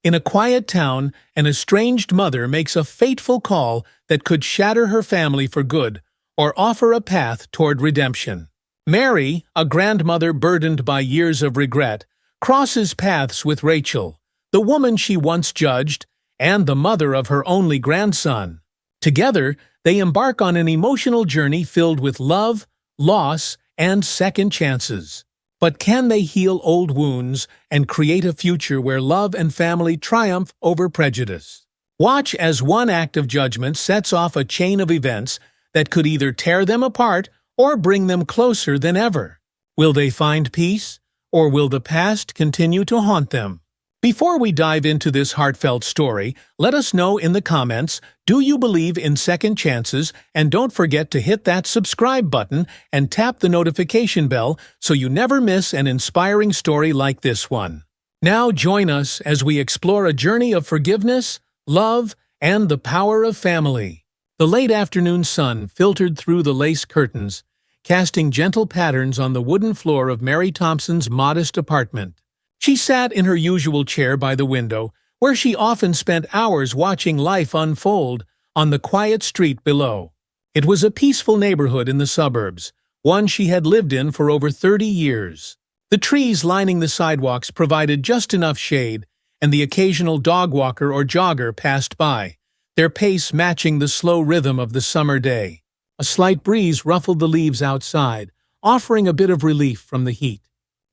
In a quiet town, an estranged mother makes a fateful call that could shatter her family for good or offer a path toward redemption. Mary, a grandmother burdened by years of regret, crosses paths with Rachel, the woman she once judged, and the mother of her only grandson. Together, they embark on an emotional journey filled with love, loss, and second chances. But can they heal old wounds and create a future where love and family triumph over prejudice? Watch as one act of judgment sets off a chain of events that could either tear them apart or bring them closer than ever. Will they find peace, or will the past continue to haunt them? Before we dive into this heartfelt story, let us know in the comments, do you believe in second chances? And don't forget to hit that subscribe button and tap the notification bell so you never miss an inspiring story like this one. Now join us as we explore a journey of forgiveness, love, and the power of family. The late afternoon sun filtered through the lace curtains, casting gentle patterns on the wooden floor of Mary Thompson's modest apartment. She sat in her usual chair by the window, where she often spent hours watching life unfold on the quiet street below. It was a peaceful neighborhood in the suburbs, one she had lived in for over 30 years. The trees lining the sidewalks provided just enough shade, and the occasional dog walker or jogger passed by, their pace matching the slow rhythm of the summer day. A slight breeze ruffled the leaves outside, offering a bit of relief from the heat.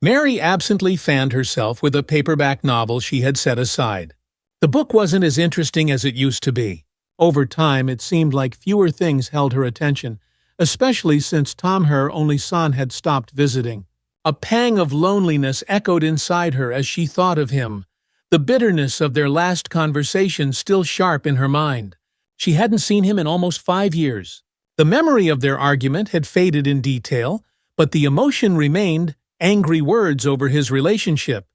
Mary absently fanned herself with a paperback novel she had set aside. The book wasn't as interesting as it used to be. Over time, it seemed like fewer things held her attention, especially since Tom, her only son, had stopped visiting. A pang of loneliness echoed inside her as she thought of him, the bitterness of their last conversation still sharp in her mind. She hadn't seen him in almost 5 years. The memory of their argument had faded in detail, but the emotion remained. Angry words over his relationship,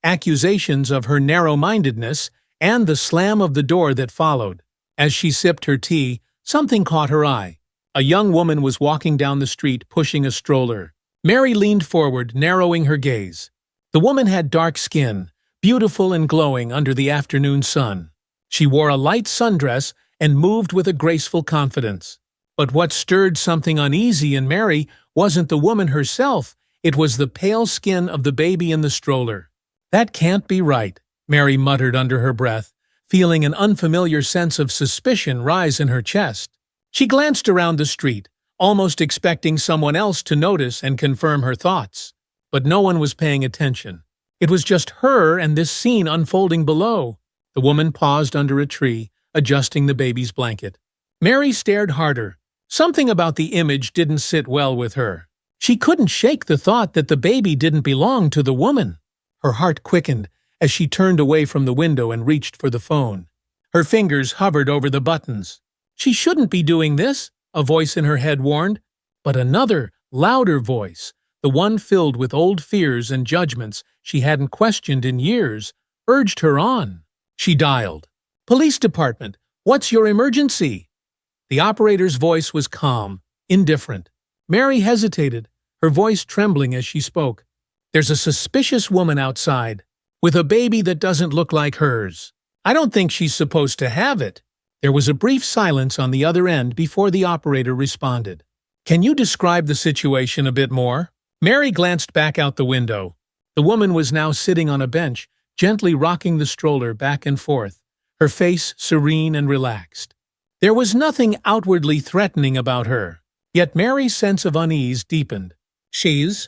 accusations of her narrow-mindedness, and the slam of the door that followed. As she sipped her tea, something caught her eye. A young woman was walking down the street pushing a stroller. Mary leaned forward, narrowing her gaze. The woman had dark skin, beautiful and glowing under the afternoon sun. She wore a light sundress and moved with a graceful confidence. But what stirred something uneasy in Mary wasn't the woman herself. It was the pale skin of the baby in the stroller. That can't be right, Mary muttered under her breath, feeling an unfamiliar sense of suspicion rise in her chest. She glanced around the street, almost expecting someone else to notice and confirm her thoughts. But no one was paying attention. It was just her and this scene unfolding below. The woman paused under a tree, adjusting the baby's blanket. Mary stared harder. Something about the image didn't sit well with her. She couldn't shake the thought that the baby didn't belong to the woman. Her heart quickened as she turned away from the window and reached for the phone. Her fingers hovered over the buttons. She shouldn't be doing this, a voice in her head warned. But another, louder voice, the one filled with old fears and judgments she hadn't questioned in years, urged her on. She dialed. "Police department, what's your emergency?" The operator's voice was calm, indifferent. Mary hesitated, her voice trembling as she spoke. "There's a suspicious woman outside, with a baby that doesn't look like hers. I don't think she's supposed to have it." There was a brief silence on the other end before the operator responded. "Can you describe the situation a bit more?" Mary glanced back out the window. The woman was now sitting on a bench, gently rocking the stroller back and forth, her face serene and relaxed. There was nothing outwardly threatening about her. Yet Mary's sense of unease deepened. She's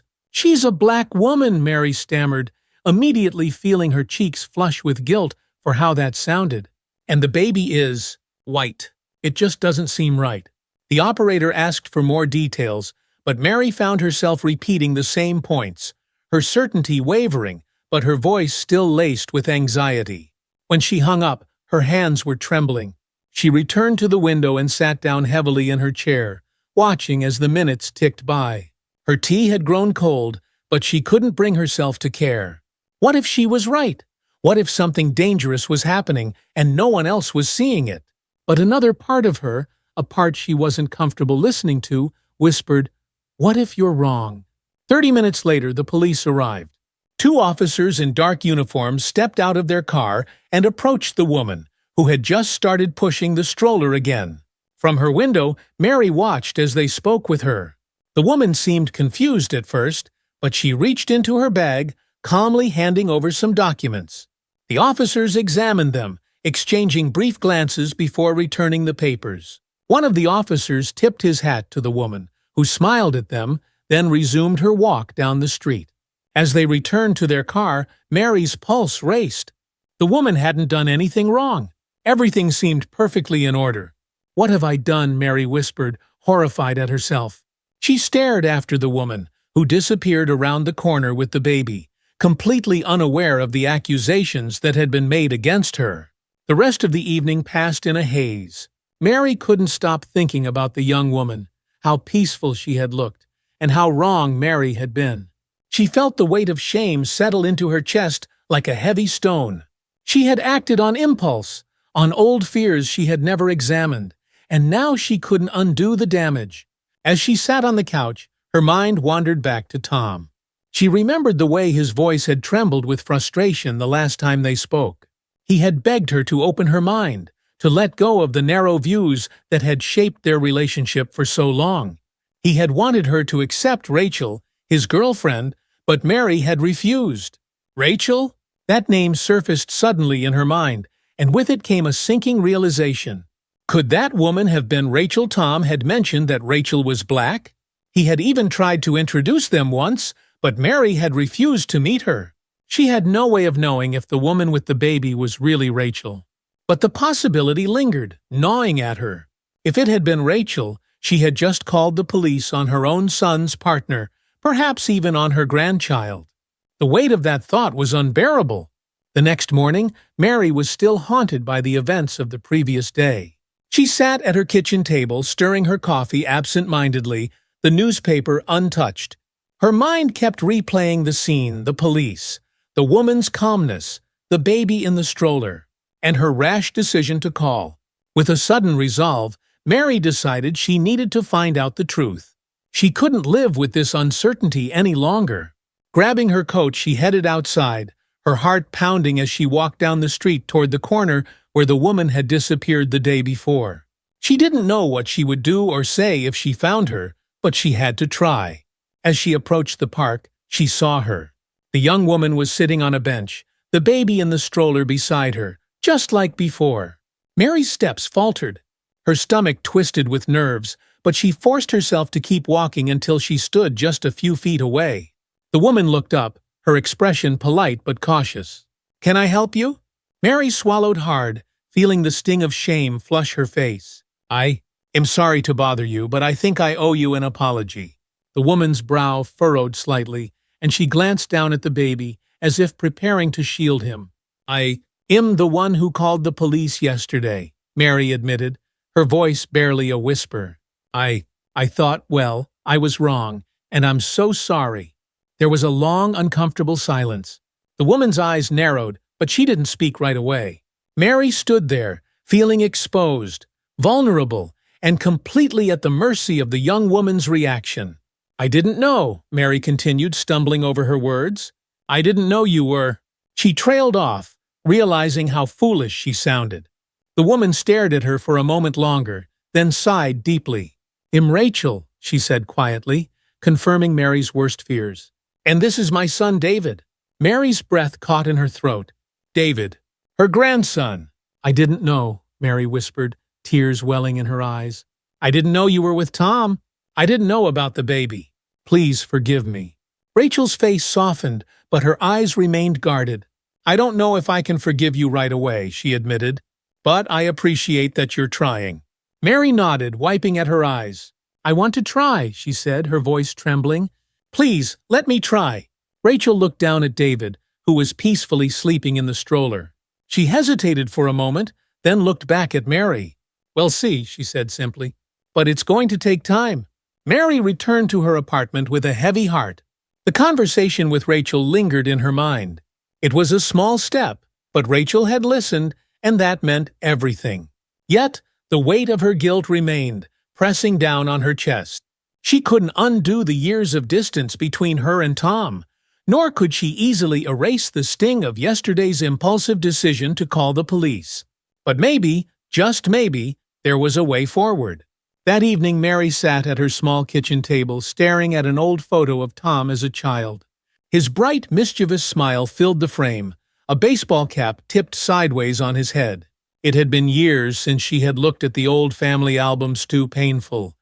a black woman," Mary stammered, immediately feeling her cheeks flush with guilt for how that sounded. "And the baby is white. It just doesn't seem right." The operator asked for more details, but Mary found herself repeating the same points, her certainty wavering, but her voice still laced with anxiety. When she hung up, her hands were trembling. She returned to the window and sat down heavily in her chair, watching as the minutes ticked by. Her tea had grown cold, but she couldn't bring herself to care. What if she was right? What if something dangerous was happening and no one else was seeing it? But another part of her, a part she wasn't comfortable listening to, whispered, "What if you're wrong?" 30 minutes later, the police arrived. Two officers in dark uniforms stepped out of their car and approached the woman, who had just started pushing the stroller again. From her window, Mary watched as they spoke with her. The woman seemed confused at first, but she reached into her bag, calmly handing over some documents. The officers examined them, exchanging brief glances before returning the papers. One of the officers tipped his hat to the woman, who smiled at them, then resumed her walk down the street. As they returned to their car, Mary's pulse raced. The woman hadn't done anything wrong. Everything seemed perfectly in order. "What have I done?" Mary whispered, horrified at herself. She stared after the woman, who disappeared around the corner with the baby, completely unaware of the accusations that had been made against her. The rest of the evening passed in a haze. Mary couldn't stop thinking about the young woman, how peaceful she had looked, and how wrong Mary had been. She felt the weight of shame settle into her chest like a heavy stone. She had acted on impulse, on old fears she had never examined, and now she couldn't undo the damage. As she sat on the couch, her mind wandered back to Tom. She remembered the way his voice had trembled with frustration the last time they spoke. He had begged her to open her mind, to let go of the narrow views that had shaped their relationship for so long. He had wanted her to accept Rachel, his girlfriend, but Mary had refused. Rachel? That name surfaced suddenly in her mind, and with it came a sinking realization. Could that woman have been Rachel? Tom had mentioned that Rachel was black. He had even tried to introduce them once, but Mary had refused to meet her. She had no way of knowing if the woman with the baby was really Rachel. But the possibility lingered, gnawing at her. If it had been Rachel, she had just called the police on her own son's partner, perhaps even on her grandchild. The weight of that thought was unbearable. The next morning, Mary was still haunted by the events of the previous day. She sat at her kitchen table, stirring her coffee absent-mindedly, the newspaper untouched. Her mind kept replaying the scene, the police, the woman's calmness, the baby in the stroller, and her rash decision to call. With a sudden resolve, Mary decided she needed to find out the truth. She couldn't live with this uncertainty any longer. Grabbing her coat, she headed outside, her heart pounding as she walked down the street toward the corner where the woman had disappeared the day before. She didn't know what she would do or say if she found her, but she had to try. As she approached the park, she saw her. The young woman was sitting on a bench, the baby in the stroller beside her, just like before. Mary's steps faltered. Her stomach twisted with nerves, but she forced herself to keep walking until she stood just a few feet away. The woman looked up, her expression polite but cautious. "Can I help you?" Mary swallowed hard, feeling the sting of shame flush her face. "I am sorry to bother you, but I think I owe you an apology." The woman's brow furrowed slightly, and she glanced down at the baby, as if preparing to shield him. "I am the one who called the police yesterday," Mary admitted, her voice barely a whisper. I thought, well, I was wrong, and I'm so sorry." There was a long, uncomfortable silence. The woman's eyes narrowed, but she didn't speak right away. Mary stood there, feeling exposed, vulnerable, and completely at the mercy of the young woman's reaction. "I didn't know," Mary continued, stumbling over her words. "I didn't know you were—" She trailed off, realizing how foolish she sounded. The woman stared at her for a moment longer, then sighed deeply. "I'm Rachel," she said quietly, confirming Mary's worst fears. "And this is my son David." Mary's breath caught in her throat. David, her grandson. "I didn't know," Mary whispered, tears welling in her eyes. "I didn't know you were with Tom. I didn't know about the baby. Please forgive me." Rachel's face softened, but her eyes remained guarded. "I don't know if I can forgive you right away," she admitted, "but I appreciate that you're trying." Mary nodded, wiping at her eyes. "I want to try," she said, her voice trembling. "Please, let me try." Rachel looked down at David, who was peacefully sleeping in the stroller. She hesitated for a moment, then looked back at Mary. "We'll see," she said simply. "But it's going to take time." Mary returned to her apartment with a heavy heart. The conversation with Rachel lingered in her mind. It was a small step, but Rachel had listened, and that meant everything. Yet, the weight of her guilt remained, pressing down on her chest. She couldn't undo the years of distance between her and Tom, nor could she easily erase the sting of yesterday's impulsive decision to call the police. But maybe, just maybe, there was a way forward. That evening, Mary sat at her small kitchen table staring at an old photo of Tom as a child. His bright, mischievous smile filled the frame, a baseball cap tipped sideways on his head. It had been years since she had looked at the old family albums, too painful.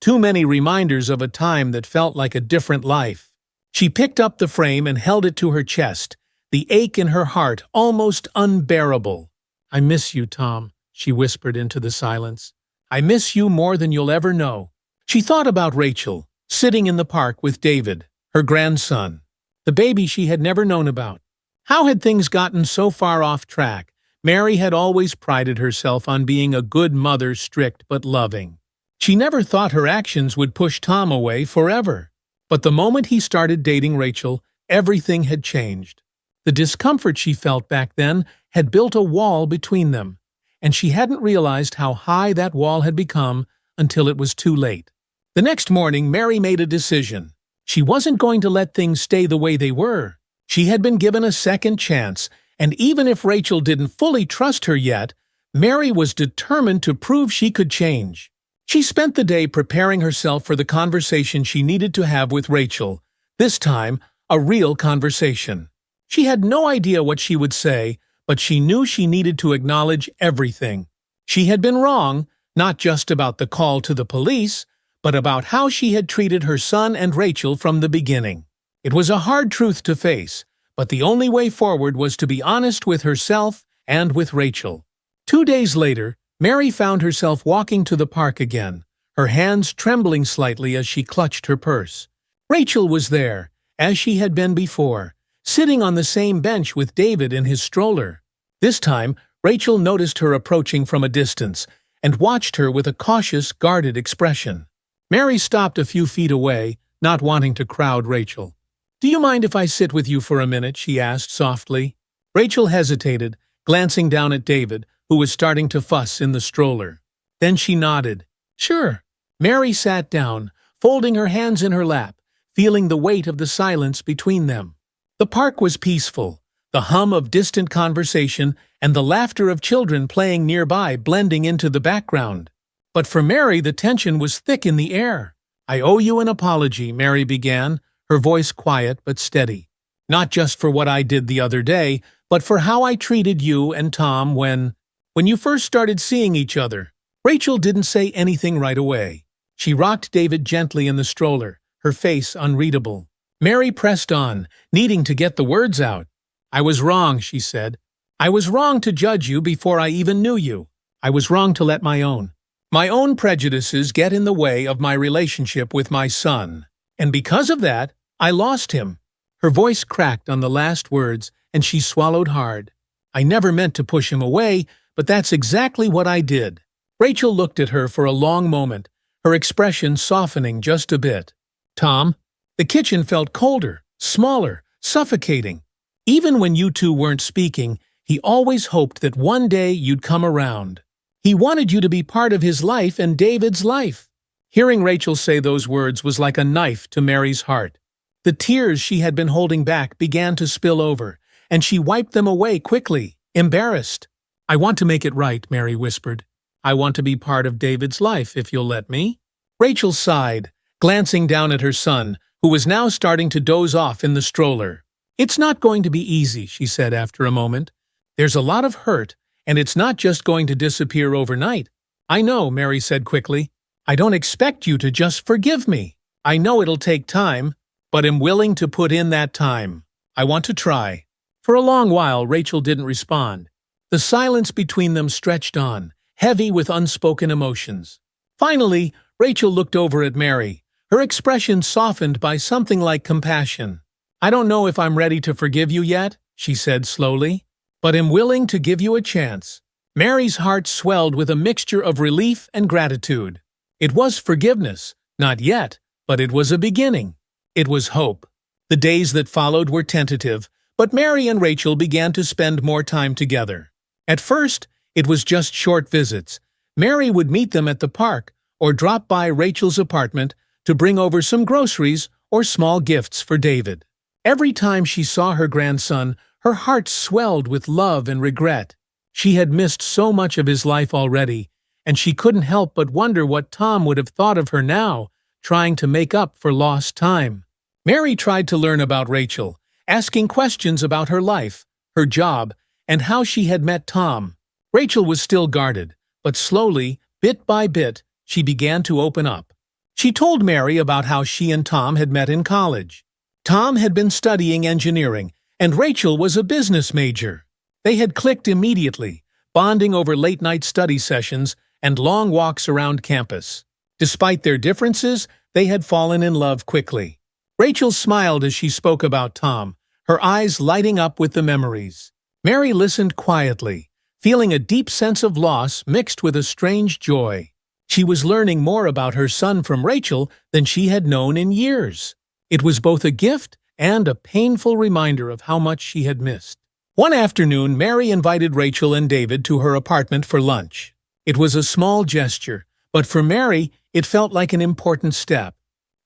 Too many reminders of a time that felt like a different life. She picked up the frame and held it to her chest, the ache in her heart almost unbearable. "I miss you, Tom," she whispered into the silence. "I miss you more than you'll ever know." She thought about Rachel, sitting in the park with David, her grandson, the baby she had never known about. How had things gotten so far off track? Mary had always prided herself on being a good mother, strict but loving. She never thought her actions would push Tom away forever. But the moment he started dating Rachel, everything had changed. The discomfort she felt back then had built a wall between them, and she hadn't realized how high that wall had become until it was too late. The next morning, Mary made a decision. She wasn't going to let things stay the way they were. She had been given a second chance, and even if Rachel didn't fully trust her yet, Mary was determined to prove she could change. She spent the day preparing herself for the conversation she needed to have with Rachel, this time a real conversation. She had no idea what she would say, but she knew she needed to acknowledge everything. She had been wrong, not just about the call to the police, but about how she had treated her son and Rachel from the beginning. It was a hard truth to face, but the only way forward was to be honest with herself and with Rachel. 2 days later, Mary found herself walking to the park again, her hands trembling slightly as she clutched her purse. Rachel was there, as she had been before, sitting on the same bench with David in his stroller. This time, Rachel noticed her approaching from a distance and watched her with a cautious, guarded expression. Mary stopped a few feet away, not wanting to crowd Rachel. "Do you mind if I sit with you for a minute?" she asked softly. Rachel hesitated, glancing down at David, who was starting to fuss in the stroller. Then she nodded. "Sure." Mary sat down, folding her hands in her lap, feeling the weight of the silence between them. The park was peaceful, the hum of distant conversation and the laughter of children playing nearby blending into the background. But for Mary, the tension was thick in the air. "I owe you an apology," Mary began, her voice quiet but steady. "Not just for what I did the other day, but for how I treated you and Tom when you first started seeing each other." Rachel didn't say anything right away. She rocked David gently in the stroller, her face unreadable. Mary pressed on, needing to get the words out. "I was wrong," she said. "I was wrong to judge you before I even knew you. I was wrong to let my own prejudices get in the way of my relationship with my son. And because of that, I lost him." Her voice cracked on the last words, and she swallowed hard. "I never meant to push him away, but that's exactly what I did." Rachel looked at her for a long moment, her expression softening just a bit. "Tom?" The kitchen felt colder, smaller, suffocating. Even when you two weren't speaking, he always hoped that one day you'd come around. He wanted you to be part of his life and David's life. Hearing Rachel say those words was like a knife to Mary's heart. The tears she had been holding back began to spill over, and she wiped them away quickly, embarrassed. "I want to make it right," Mary whispered. "I want to be part of David's life, if you'll let me." Rachel sighed, glancing down at her son, who was now starting to doze off in the stroller. "It's not going to be easy," she said after a moment. "There's a lot of hurt, and it's not just going to disappear overnight." "I know," Mary said quickly. "I don't expect you to just forgive me. I know it'll take time, but am willing to put in that time. I want to try." For a long while, Rachel didn't respond. The silence between them stretched on, heavy with unspoken emotions. Finally, Rachel looked over at Mary, her expression softened by something like compassion. "I don't know if I'm ready to forgive you yet," she said slowly, "but am willing to give you a chance." Mary's heart swelled with a mixture of relief and gratitude. It was forgiveness, not yet, but it was a beginning. It was hope. The days that followed were tentative, but Mary and Rachel began to spend more time together. At first, it was just short visits. Mary would meet them at the park or drop by Rachel's apartment to bring over some groceries or small gifts for David. Every time she saw her grandson, her heart swelled with love and regret. She had missed so much of his life already, and she couldn't help but wonder what Tom would have thought of her now, trying to make up for lost time. Mary tried to learn about Rachel, asking questions about her life, her job, and how she had met Tom. Rachel was still guarded, but slowly, bit by bit, she began to open up. She told Mary about how she and Tom had met in college. Tom had been studying engineering, and Rachel was a business major. They had clicked immediately, bonding over late-night study sessions and long walks around campus. Despite their differences, they had fallen in love quickly. Rachel smiled as she spoke about Tom, her eyes lighting up with the memories. Mary listened quietly, feeling a deep sense of loss mixed with a strange joy. She was learning more about her son from Rachel than she had known in years. It was both a gift and a painful reminder of how much she had missed. One afternoon, Mary invited Rachel and David to her apartment for lunch. It was a small gesture, but for Mary, it felt like an important step.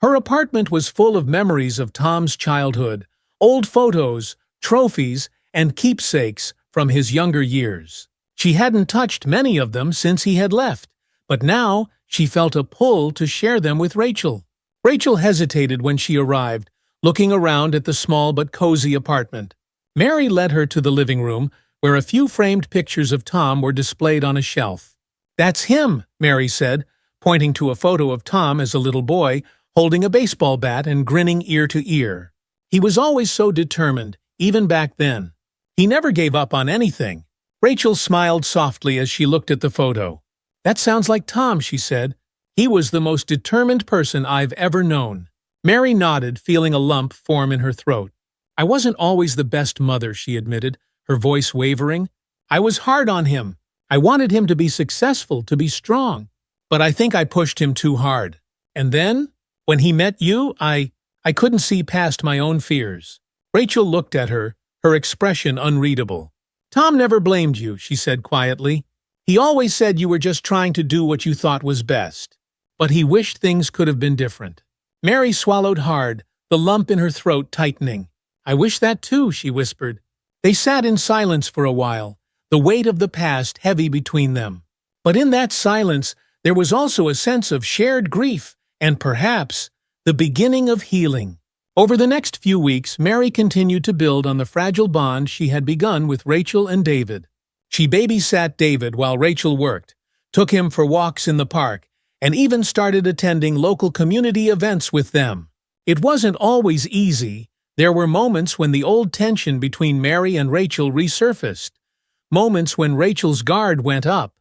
Her apartment was full of memories of Tom's childhood, old photos, trophies, and keepsakes from his younger years. She hadn't touched many of them since he had left, but now she felt a pull to share them with Rachel. Rachel hesitated when she arrived, looking around at the small but cozy apartment. Mary led her to the living room, where a few framed pictures of Tom were displayed on a shelf. "That's him," Mary said, pointing to a photo of Tom as a little boy, holding a baseball bat and grinning ear to ear. He was always so determined, even back then. He never gave up on anything. Rachel smiled softly as she looked at the photo. "That sounds like Tom," she said. "He was the most determined person I've ever known." Mary nodded, feeling a lump form in her throat. "I wasn't always the best mother," she admitted, her voice wavering. "I was hard on him. I wanted him to be successful, to be strong. But I think I pushed him too hard. And then, when he met you, I couldn't see past my own fears." Rachel looked at her, her expression unreadable. "Tom never blamed you," she said quietly. "He always said you were just trying to do what you thought was best. But he wished things could have been different." Mary swallowed hard, the lump in her throat tightening. "I wish that too," she whispered. They sat in silence for a while, the weight of the past heavy between them. But in that silence, there was also a sense of shared grief and perhaps the beginning of healing. Over the next few weeks, Mary continued to build on the fragile bond she had begun with Rachel and David. She babysat David while Rachel worked, took him for walks in the park, and even started attending local community events with them. It wasn't always easy. There were moments when the old tension between Mary and Rachel resurfaced, moments when Rachel's guard went up,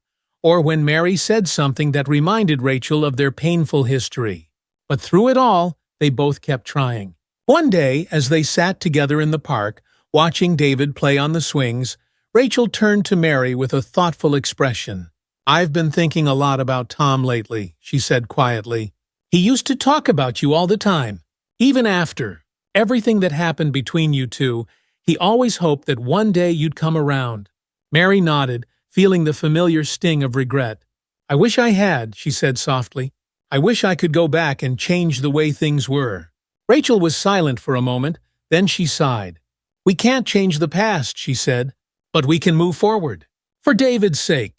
or when Mary said something that reminded Rachel of their painful history. But through it all, they both kept trying. One day, as they sat together in the park, watching David play on the swings, Rachel turned to Mary with a thoughtful expression. "I've been thinking a lot about Tom lately," she said quietly. "He used to talk about you all the time. Even after everything that happened between you two, he always hoped that one day you'd come around." Mary nodded, feeling the familiar sting of regret. "I wish I had," she said softly. "I wish I could go back and change the way things were." Rachel was silent for a moment, then she sighed. "We can't change the past," she said, "but we can move forward. For David's sake.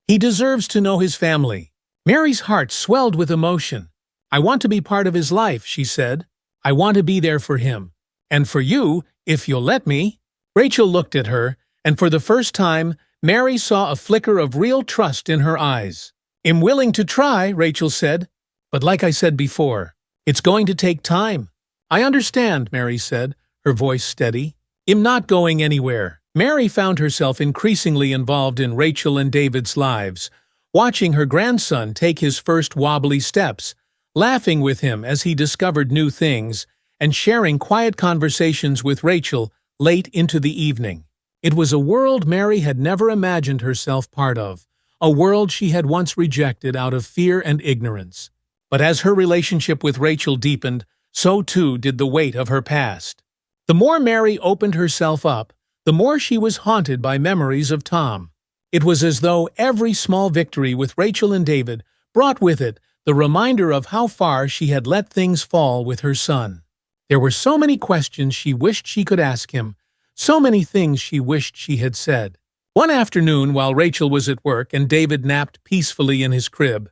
He deserves to know his family." Mary's heart swelled with emotion. "I want to be part of his life," she said. "I want to be there for him. And for you, if you'll let me." Rachel looked at her, and for the first time, Mary saw a flicker of real trust in her eyes. "I'm willing to try," Rachel said. "But like I said before, it's going to take time." "I understand," Mary said, her voice steady. "I'm not going anywhere." Mary found herself increasingly involved in Rachel and David's lives, watching her grandson take his first wobbly steps, laughing with him as he discovered new things, and sharing quiet conversations with Rachel late into the evening. It was a world Mary had never imagined herself part of, a world she had once rejected out of fear and ignorance. But as her relationship with Rachel deepened, so too did the weight of her past. The more Mary opened herself up, the more she was haunted by memories of Tom. It was as though every small victory with Rachel and David brought with it the reminder of how far she had let things fall with her son. There were so many questions she wished she could ask him, so many things she wished she had said. One afternoon, while Rachel was at work and David napped peacefully in his crib,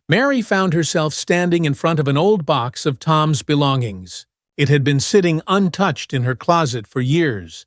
Mary found herself standing in front of an old box of Tom's belongings. It had been sitting untouched in her closet for years,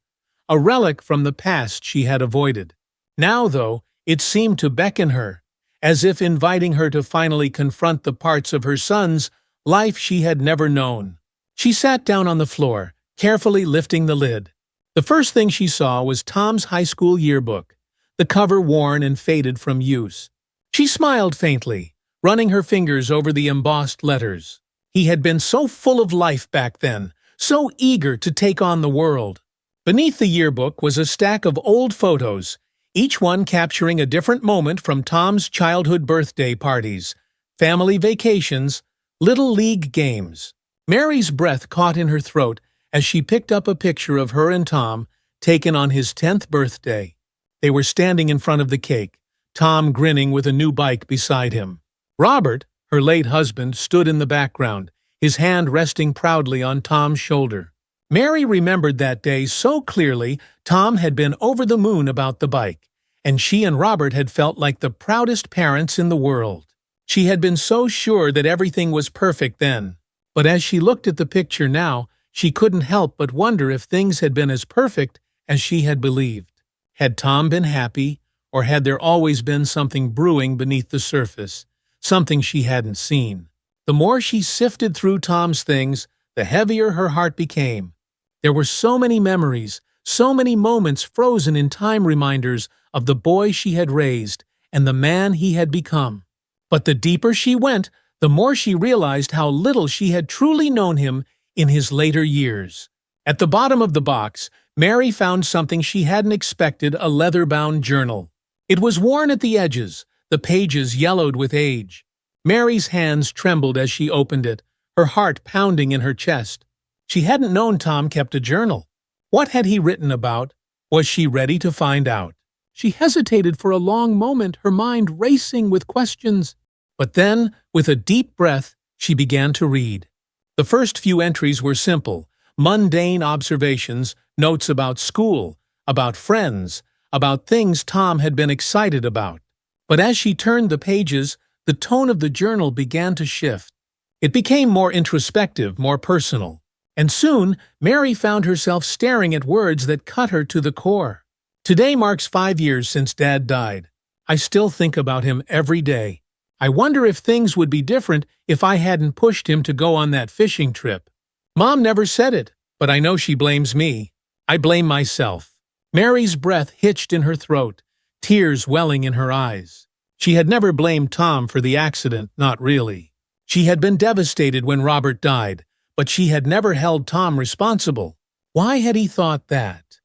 a relic from the past she had avoided. Now, though, it seemed to beckon her, as if inviting her to finally confront the parts of her son's life she had never known. She sat down on the floor, carefully lifting the lid. The first thing she saw was Tom's high school yearbook, the cover worn and faded from use. She smiled faintly, running her fingers over the embossed letters. He had been so full of life back then, so eager to take on the world. Beneath the yearbook was a stack of old photos, each one capturing a different moment from Tom's childhood birthday parties, family vacations, little league games. Mary's breath caught in her throat as she picked up a picture of her and Tom, taken on his 10th birthday. They were standing in front of the cake, Tom grinning with a new bike beside him. Robert, her late husband, stood in the background, his hand resting proudly on Tom's shoulder. Mary remembered that day so clearly. Tom had been over the moon about the bike, and she and Robert had felt like the proudest parents in the world. She had been so sure that everything was perfect then. But as she looked at the picture now, she couldn't help but wonder if things had been as perfect as she had believed. Had Tom been happy, or had there always been something brewing beneath the surface, something she hadn't seen? The more she sifted through Tom's things, the heavier her heart became. There were so many memories, so many moments frozen in time, reminders of the boy she had raised and the man he had become. But the deeper she went, the more she realized how little she had truly known him in his later years. At the bottom of the box, Mary found something she hadn't expected: a leather-bound journal. It was worn at the edges, the pages yellowed with age. Mary's hands trembled as she opened it, her heart pounding in her chest. She hadn't known Tom kept a journal. What had he written about? Was she ready to find out? She hesitated for a long moment, her mind racing with questions. But then, with a deep breath, she began to read. The first few entries were simple, mundane observations, notes about school, about friends, about things Tom had been excited about. But as she turned the pages, the tone of the journal began to shift. It became more introspective, more personal. And soon, Mary found herself staring at words that cut her to the core. Today marks 5 years since Dad died. I still think about him every day. I wonder if things would be different if I hadn't pushed him to go on that fishing trip. Mom never said it, but I know she blames me. I blame myself. Mary's breath hitched in her throat, tears welling in her eyes. She had never blamed Tom for the accident, not really. She had been devastated when Robert died, but she had never held Tom responsible. Why had he thought that?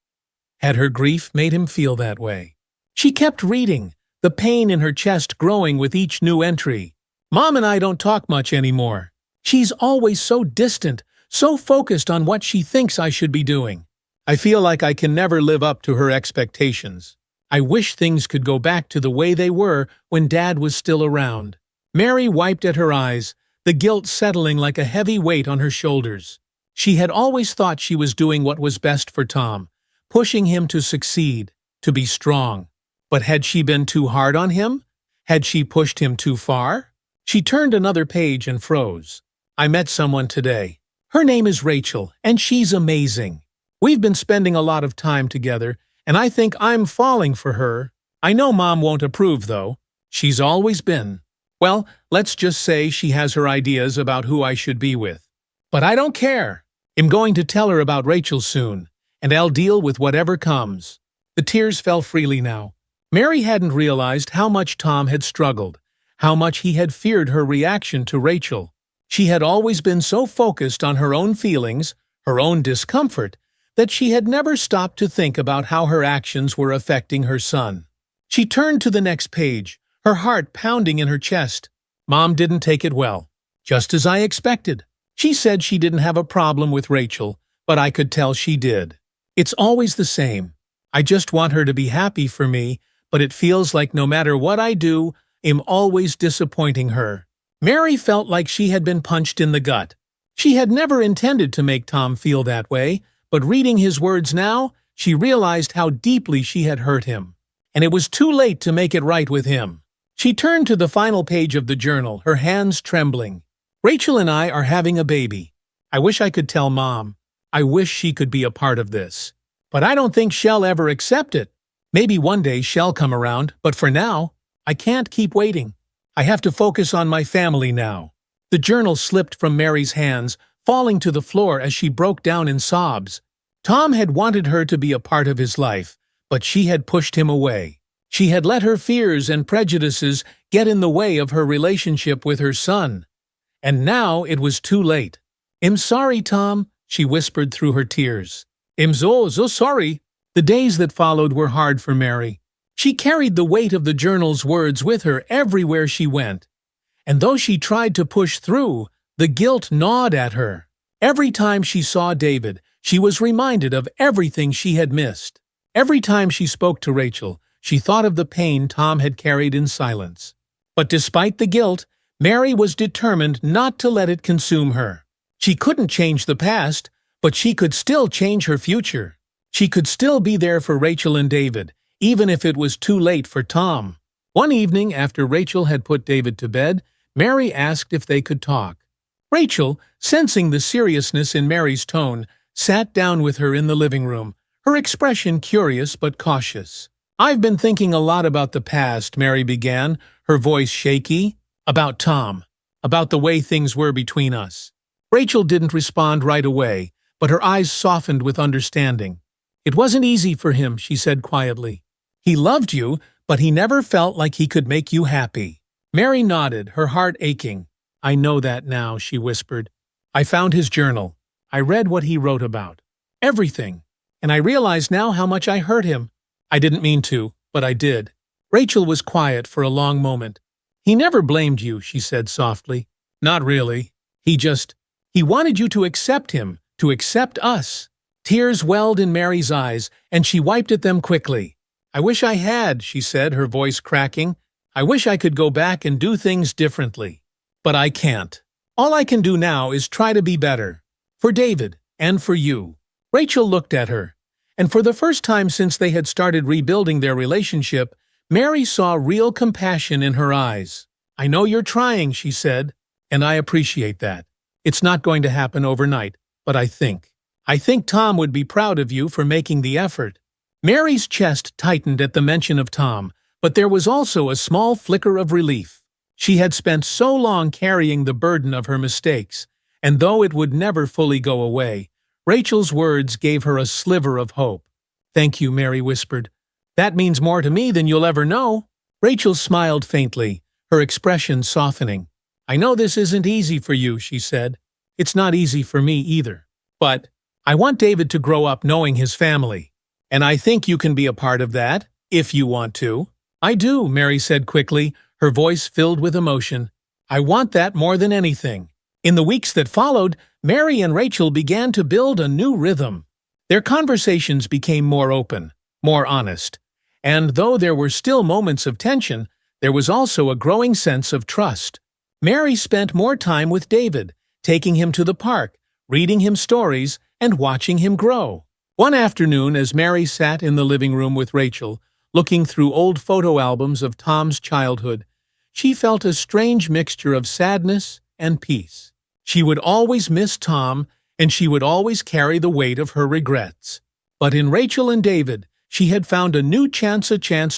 Had her grief made him feel that way? She kept reading, the pain in her chest growing with each new entry. Mom and I don't talk much anymore. She's always so distant, so focused on what she thinks I should be doing. I feel like I can never live up to her expectations. I wish things could go back to the way they were when Dad was still around. Mary wiped at her eyes, the guilt settling like a heavy weight on her shoulders. She had always thought she was doing what was best for Tom, pushing him to succeed, to be strong. But had she been too hard on him? Had she pushed him too far? She turned another page and froze. I met someone today. Her name is Rachel, and she's amazing. We've been spending a lot of time together, and I think I'm falling for her. I know Mom won't approve, though. She's always been. Well, let's just say she has her ideas about who I should be with. But I don't care. I'm going to tell her about Rachel soon, and I'll deal with whatever comes. The tears fell freely now. Mary hadn't realized how much Tom had struggled, how much he had feared her reaction to Rachel. She had always been so focused on her own feelings, her own discomfort, that she had never stopped to think about how her actions were affecting her son. She turned to the next page, her heart pounding in her chest. Mom didn't take it well, just as I expected. She said she didn't have a problem with Rachel, but I could tell she did. It's always the same. I just want her to be happy for me, but it feels like no matter what I do, I'm always disappointing her. Mary felt like she had been punched in the gut. She had never intended to make Tom feel that way, but reading his words now, she realized how deeply she had hurt him. And it was too late to make it right with him. She turned to the final page of the journal, her hands trembling. Rachel and I are having a baby. I wish I could tell Mom. I wish she could be a part of this. But I don't think she'll ever accept it. Maybe one day she'll come around, but for now, I can't keep waiting. I have to focus on my family now. The journal slipped from Mary's hands, falling to the floor as she broke down in sobs. Tom had wanted her to be a part of his life, but she had pushed him away. She had let her fears and prejudices get in the way of her relationship with her son. And now it was too late. "I'm sorry, Tom," she whispered through her tears. "I'm so sorry." The days that followed were hard for Mary. She carried the weight of the journal's words with her everywhere she went. And though she tried to push through, the guilt gnawed at her. Every time she saw David, she was reminded of everything she had missed. Every time she spoke to Rachel, she thought of the pain Tom had carried in silence. But despite the guilt, Mary was determined not to let it consume her. She couldn't change the past, but she could still change her future. She could still be there for Rachel and David, even if it was too late for Tom. One evening, after Rachel had put David to bed, Mary asked if they could talk. Rachel, sensing the seriousness in Mary's tone, sat down with her in the living room, her expression curious but cautious. "I've been thinking a lot about the past," Mary began, her voice shaky. "About Tom. About the way things were between us." Rachel didn't respond right away, but her eyes softened with understanding. "It wasn't easy for him," she said quietly. "He loved you, but he never felt like he could make you happy." Mary nodded, her heart aching. "I know that now," she whispered. "I found his journal. I read what he wrote about. Everything. And I realize now how much I hurt him. I didn't mean to, but I did." Rachel was quiet for a long moment. "He never blamed you," she said softly. "Not really. He wanted you to accept him, to accept us." Tears welled in Mary's eyes, and she wiped at them quickly. "I wish I had," she said, her voice cracking. "I wish I could go back and do things differently. But I can't. All I can do now is try to be better. For David, and for you." Rachel looked at her, and for the first time since they had started rebuilding their relationship, Mary saw real compassion in her eyes. "I know you're trying," she said, "and I appreciate that. It's not going to happen overnight, but I think Tom would be proud of you for making the effort." Mary's chest tightened at the mention of Tom, but there was also a small flicker of relief. She had spent so long carrying the burden of her mistakes, and though it would never fully go away, Rachel's words gave her a sliver of hope. "Thank you," Mary whispered. "That means more to me than you'll ever know." Rachel smiled faintly, her expression softening. "I know this isn't easy for you," she said. "It's not easy for me either. But I want David to grow up knowing his family. And I think you can be a part of that, if you want to." "I do," Mary said quickly, her voice filled with emotion. "I want that more than anything." In the weeks that followed, Mary and Rachel began to build a new rhythm. Their conversations became more open, more honest. And though there were still moments of tension, there was also a growing sense of trust. Mary spent more time with David, taking him to the park, reading him stories, and watching him grow. One afternoon, as Mary sat in the living room with Rachel, looking through old photo albums of Tom's childhood, she felt a strange mixture of sadness and peace. She would always miss Tom, and she would always carry the weight of her regrets. But in Rachel and David, she had found a new chance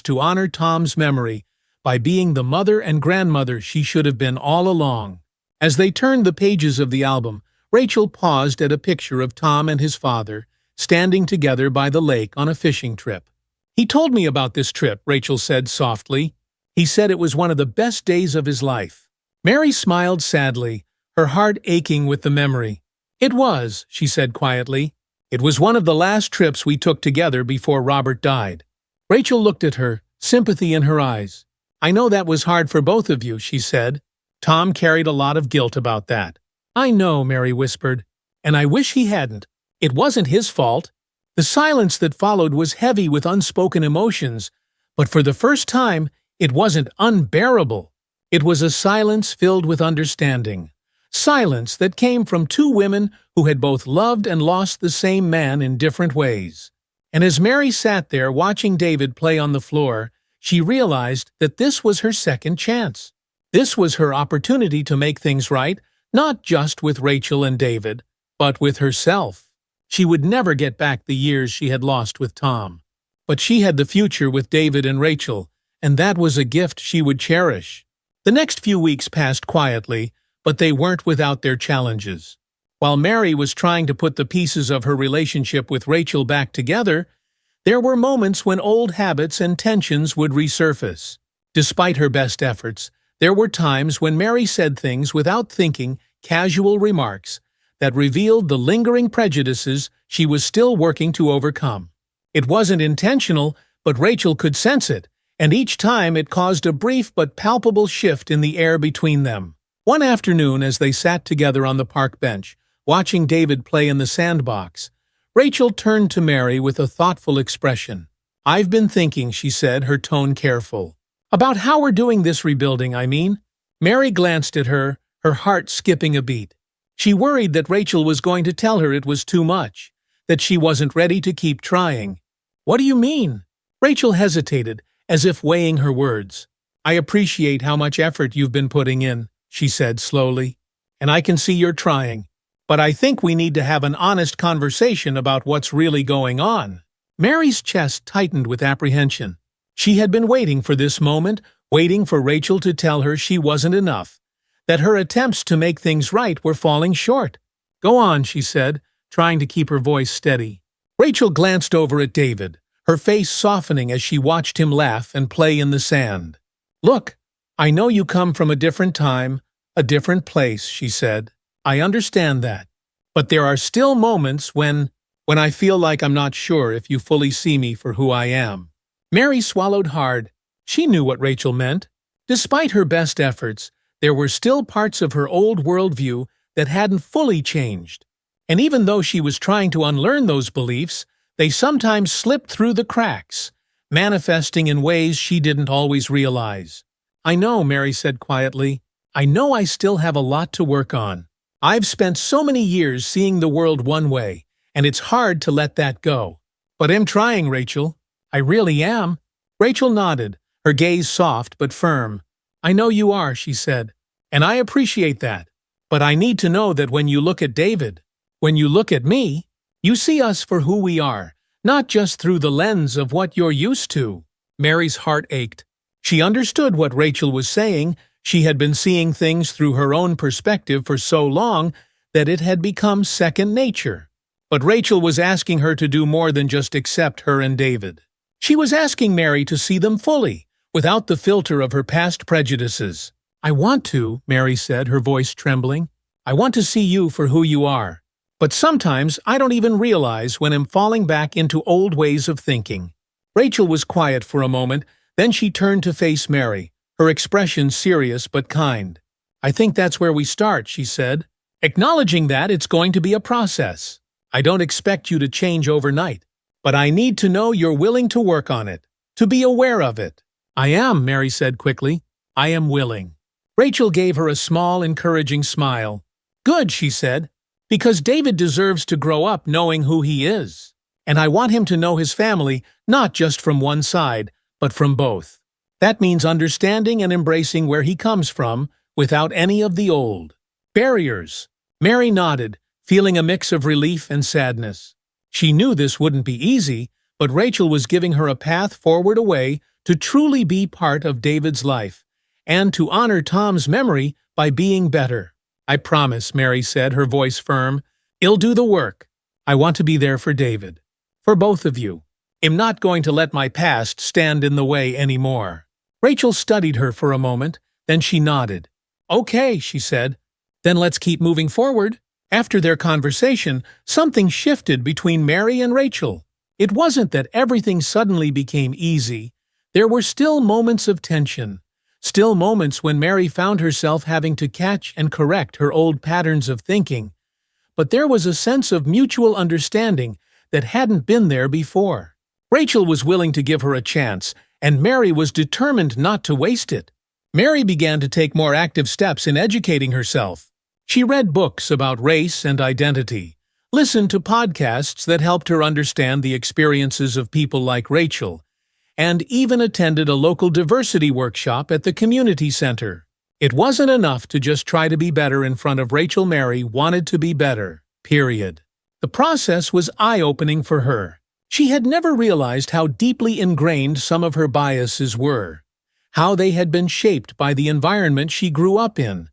to honor Tom's memory by being the mother and grandmother she should have been all along. As they turned the pages of the album, Rachel paused at a picture of Tom and his father, standing together by the lake on a fishing trip. "He told me about this trip," Rachel said softly. "He said it was one of the best days of his life." Mary smiled sadly, her heart aching with the memory. "It was," she said quietly. "It was one of the last trips we took together before Robert died." Rachel looked at her, sympathy in her eyes. "I know that was hard for both of you," she said. "Tom carried a lot of guilt about that." "I know," Mary whispered, "and I wish he hadn't. It wasn't his fault." The silence that followed was heavy with unspoken emotions, but for the first time, it wasn't unbearable. It was a silence filled with understanding. Silence that came from two women who had both loved and lost the same man in different ways. And as Mary sat there watching David play on the floor, she realized that this was her second chance. This was her opportunity to make things right, not just with Rachel and David, but with herself. She would never get back the years she had lost with Tom. But she had the future with David and Rachel, and that was a gift she would cherish. The next few weeks passed quietly, but they weren't without their challenges. While Mary was trying to put the pieces of her relationship with Rachel back together, there were moments when old habits and tensions would resurface. Despite her best efforts, there were times when Mary said things without thinking, casual remarks, that revealed the lingering prejudices she was still working to overcome. It wasn't intentional, but Rachel could sense it, and each time it caused a brief but palpable shift in the air between them. One afternoon, as they sat together on the park bench, watching David play in the sandbox, Rachel turned to Mary with a thoughtful expression. "I've been thinking," she said, her tone careful. "About how we're doing this rebuilding, I mean." Mary glanced at her, her heart skipping a beat. She worried that Rachel was going to tell her it was too much, that she wasn't ready to keep trying. "What do you mean?" Rachel hesitated, as if weighing her words. "I appreciate how much effort you've been putting in," she said slowly, "and I can see you're trying. But I think we need to have an honest conversation about what's really going on." Mary's chest tightened with apprehension. She had been waiting for this moment, waiting for Rachel to tell her she wasn't enough, that her attempts to make things right were falling short. "Go on," she said, trying to keep her voice steady. Rachel glanced over at David, her face softening as she watched him laugh and play in the sand. "Look, I know you come from a different time, a different place," she said. "I understand that. But there are still moments when I feel like I'm not sure if you fully see me for who I am." Mary swallowed hard. She knew what Rachel meant. Despite her best efforts, there were still parts of her old worldview that hadn't fully changed. And even though she was trying to unlearn those beliefs, they sometimes slipped through the cracks, manifesting in ways she didn't always realize. "I know," Mary said quietly. "I know I still have a lot to work on. I've spent so many years seeing the world one way, and it's hard to let that go. But I'm trying, Rachel. I really am." Rachel nodded, her gaze soft but firm. "I know you are," she said, "and I appreciate that. But I need to know that when you look at David, when you look at me, you see us for who we are, not just through the lens of what you're used to." Mary's heart ached. She understood what Rachel was saying. She had been seeing things through her own perspective for so long that it had become second nature. But Rachel was asking her to do more than just accept her and David. She was asking Mary to see them fully, without the filter of her past prejudices. "I want to," Mary said, her voice trembling. "I want to see you for who you are. But sometimes I don't even realize when I'm falling back into old ways of thinking." Rachel was quiet for a moment, then she turned to face Mary, her expression serious but kind. "I think that's where we start," she said, "acknowledging that it's going to be a process. I don't expect you to change overnight, but I need to know you're willing to work on it, to be aware of it." "I am," Mary said quickly. "I am willing." Rachel gave her a small, encouraging smile. "Good," she said, "because David deserves to grow up knowing who he is. And I want him to know his family, not just from one side, but from both. That means understanding and embracing where he comes from, without any of the old barriers." Mary nodded, feeling a mix of relief and sadness. She knew this wouldn't be easy, but Rachel was giving her a path forward, a way to truly be part of David's life, and to honor Tom's memory by being better. "I promise," Mary said, her voice firm. "I'll do the work. I want to be there for David. For both of you. I'm not going to let my past stand in the way anymore." Rachel studied her for a moment, then she nodded. "Okay," she said. "Then let's keep moving forward." After their conversation, something shifted between Mary and Rachel. It wasn't that everything suddenly became easy. There were still moments of tension, still moments when Mary found herself having to catch and correct her old patterns of thinking. But there was a sense of mutual understanding that hadn't been there before. Rachel was willing to give her a chance, and Mary was determined not to waste it. Mary began to take more active steps in educating herself. She read books about race and identity, listened to podcasts that helped her understand the experiences of people like Rachel, and even attended a local diversity workshop at the community center. It wasn't enough to just try to be better in front of Rachel. Mary wanted to be better, period. The process was eye-opening for her. She had never realized how deeply ingrained some of her biases were, how they had been shaped by the environment she grew up in,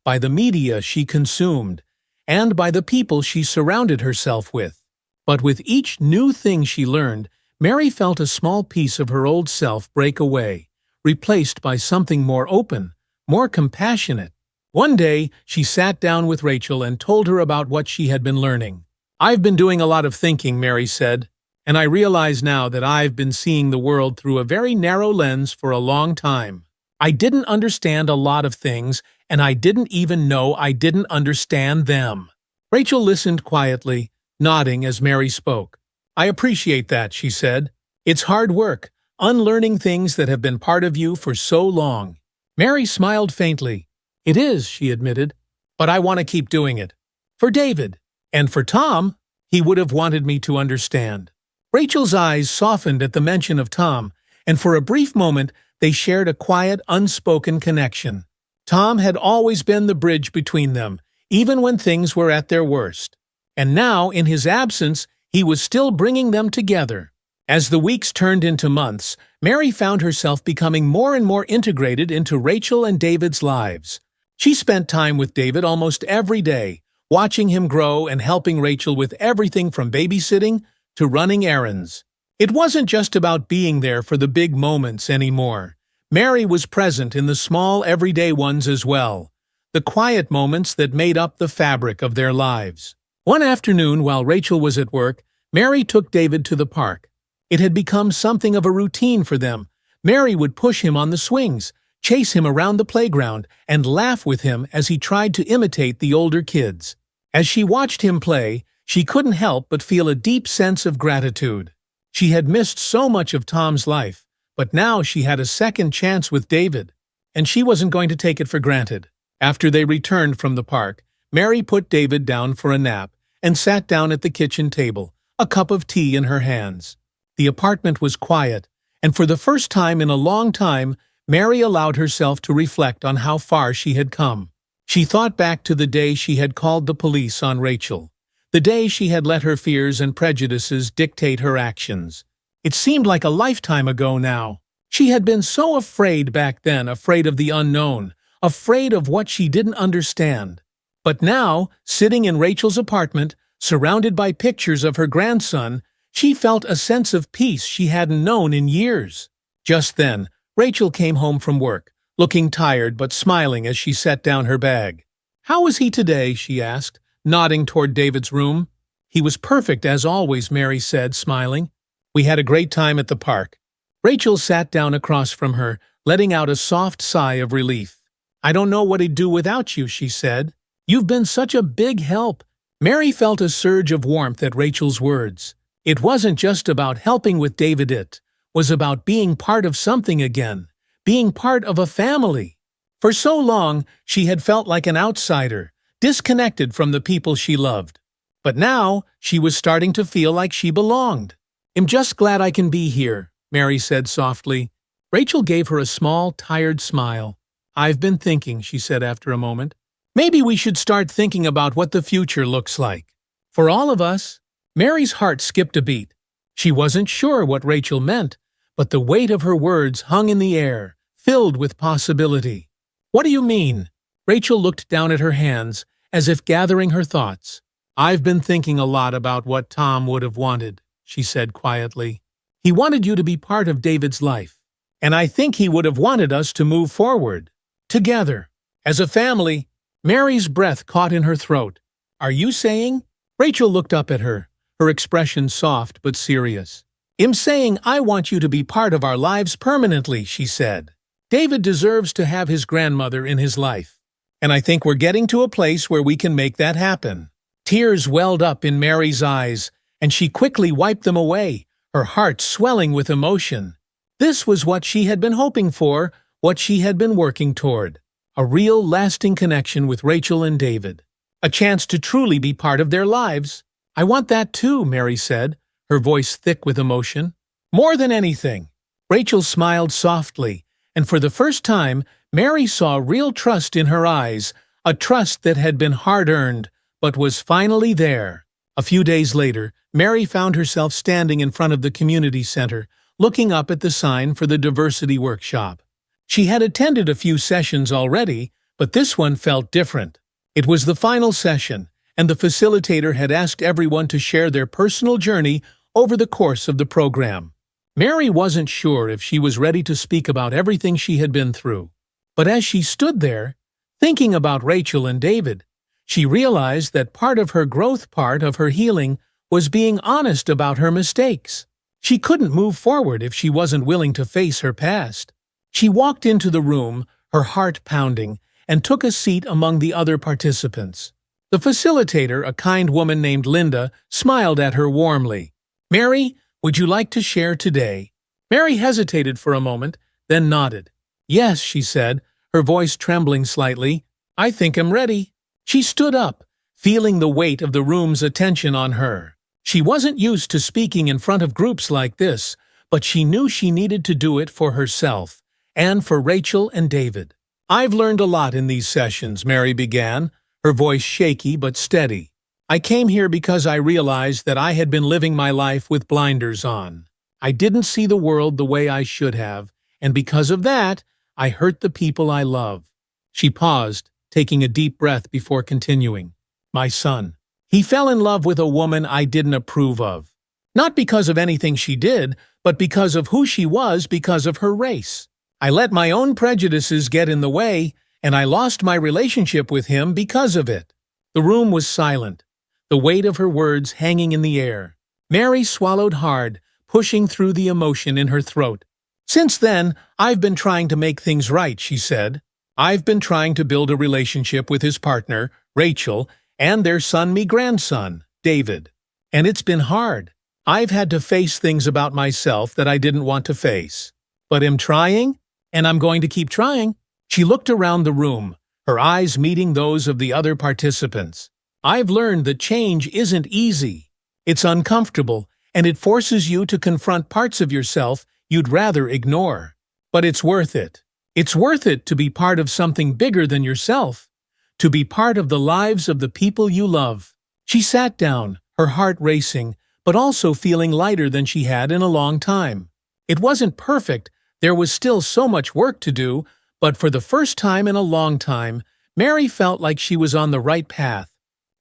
by the media she consumed, and by the people she surrounded herself with. But with each new thing she learned, Mary felt a small piece of her old self break away, replaced by something more open, more compassionate. One day, she sat down with Rachel and told her about what she had been learning. "I've been doing a lot of thinking," Mary said, "and I realize now that I've been seeing the world through a very narrow lens for a long time. I didn't understand a lot of things, and I didn't even know I didn't understand them." Rachel listened quietly, nodding as Mary spoke. "I appreciate that," she said. "It's hard work, unlearning things that have been part of you for so long." Mary smiled faintly. "It is," she admitted, "but I want to keep doing it. For David. And for Tom, he would have wanted me to understand." Rachel's eyes softened at the mention of Tom, and for a brief moment they shared a quiet, unspoken connection. Tom had always been the bridge between them, even when things were at their worst. And now, in his absence, he was still bringing them together. As the weeks turned into months, Mary found herself becoming more and more integrated into Rachel and David's lives. She spent time with David almost every day, watching him grow and helping Rachel with everything from babysitting to running errands. It wasn't just about being there for the big moments anymore. Mary was present in the small, everyday ones as well, the quiet moments that made up the fabric of their lives. One afternoon, while Rachel was at work, Mary took David to the park. It had become something of a routine for them. Mary would push him on the swings, chase him around the playground, and laugh with him as he tried to imitate the older kids. As she watched him play, she couldn't help but feel a deep sense of gratitude. She had missed so much of Tom's life, but now she had a second chance with David, and she wasn't going to take it for granted. After they returned from the park, Mary put David down for a nap and sat down at the kitchen table, a cup of tea in her hands. The apartment was quiet, and for the first time in a long time, Mary allowed herself to reflect on how far she had come. She thought back to the day she had called the police on Rachel, the day she had let her fears and prejudices dictate her actions. It seemed like a lifetime ago now. She had been so afraid back then, afraid of the unknown, afraid of what she didn't understand. But now, sitting in Rachel's apartment, surrounded by pictures of her grandson, she felt a sense of peace she hadn't known in years. Just then, Rachel came home from work, looking tired but smiling as she set down her bag. "How was he today?" she asked, nodding toward David's room. "He was perfect as always," Mary said, smiling. "We had a great time at the park." Rachel sat down across from her, letting out a soft sigh of relief. "I don't know what he'd do without you," she said. "You've been such a big help." Mary felt a surge of warmth at Rachel's words. It wasn't just about helping with David, it was about being part of something again, being part of a family. For so long, she had felt like an outsider, disconnected from the people she loved. But now, she was starting to feel like she belonged. "I'm just glad I can be here," Mary said softly. Rachel gave her a small, tired smile. "I've been thinking," she said after a moment. "Maybe we should start thinking about what the future looks like. For all of us." Mary's heart skipped a beat. She wasn't sure what Rachel meant, but the weight of her words hung in the air, filled with possibility. "What do you mean?" Rachel looked down at her hands, as if gathering her thoughts. "I've been thinking a lot about what Tom would have wanted," she said quietly. "He wanted you to be part of David's life, and I think he would have wanted us to move forward, together, as a family." Mary's breath caught in her throat. "Are you saying?" Rachel looked up at her, her expression soft but serious. "I'm saying I want you to be part of our lives permanently," she said. "David deserves to have his grandmother in his life, and I think we're getting to a place where we can make that happen." Tears welled up in Mary's eyes, and she quickly wiped them away, her heart swelling with emotion. This was what she had been hoping for, what she had been working toward. a real, lasting connection with Rachel and David. A chance to truly be part of their lives. "I want that too," Mary said, her voice thick with emotion. "More than anything." Rachel smiled softly, and for the first time, Mary saw real trust in her eyes, a trust that had been hard-earned, but was finally there. A few days later, Mary found herself standing in front of the community center, looking up at the sign for the diversity workshop. She had attended a few sessions already, but this one felt different. It was the final session, and the facilitator had asked everyone to share their personal journey over the course of the program. Mary wasn't sure if she was ready to speak about everything she had been through. But as she stood there, thinking about Rachel and David, she realized that part of her growth, part of her healing, was being honest about her mistakes. She couldn't move forward if she wasn't willing to face her past. She walked into the room, her heart pounding, and took a seat among the other participants. The facilitator, a kind woman named Linda, smiled at her warmly. "Mary, would you like to share today?" Mary hesitated for a moment, then nodded. "Yes," she said, her voice trembling slightly. "I think I'm ready." She stood up, feeling the weight of the room's attention on her. She wasn't used to speaking in front of groups like this, but she knew she needed to do it for herself, and for Rachel and David. "I've learned a lot in these sessions," Mary began, her voice shaky but steady. "I came here because I realized that I had been living my life with blinders on. I didn't see the world the way I should have, and because of that, I hurt the people I love." She paused, taking a deep breath before continuing. "My son. He fell in love with a woman I didn't approve of. Not because of anything she did, but because of who she was, because of her race. I let my own prejudices get in the way, and I lost my relationship with him because of it." The room was silent, the weight of her words hanging in the air. Mary swallowed hard, pushing through the emotion in her throat. "Since then, I've been trying to make things right," she said. "I've been trying to build a relationship with his partner, Rachel, and their son, me grandson, David. And it's been hard. I've had to face things about myself that I didn't want to face. But I'm trying, and I'm going to keep trying." She looked around the room, her eyes meeting those of the other participants. "I've learned that change isn't easy. It's uncomfortable, and it forces you to confront parts of yourself you'd rather ignore. But it's worth it. It's worth it to be part of something bigger than yourself, to be part of the lives of the people you love." She sat down, her heart racing, but also feeling lighter than she had in a long time. It wasn't perfect, there was still so much work to do, but for the first time in a long time, Mary felt like she was on the right path.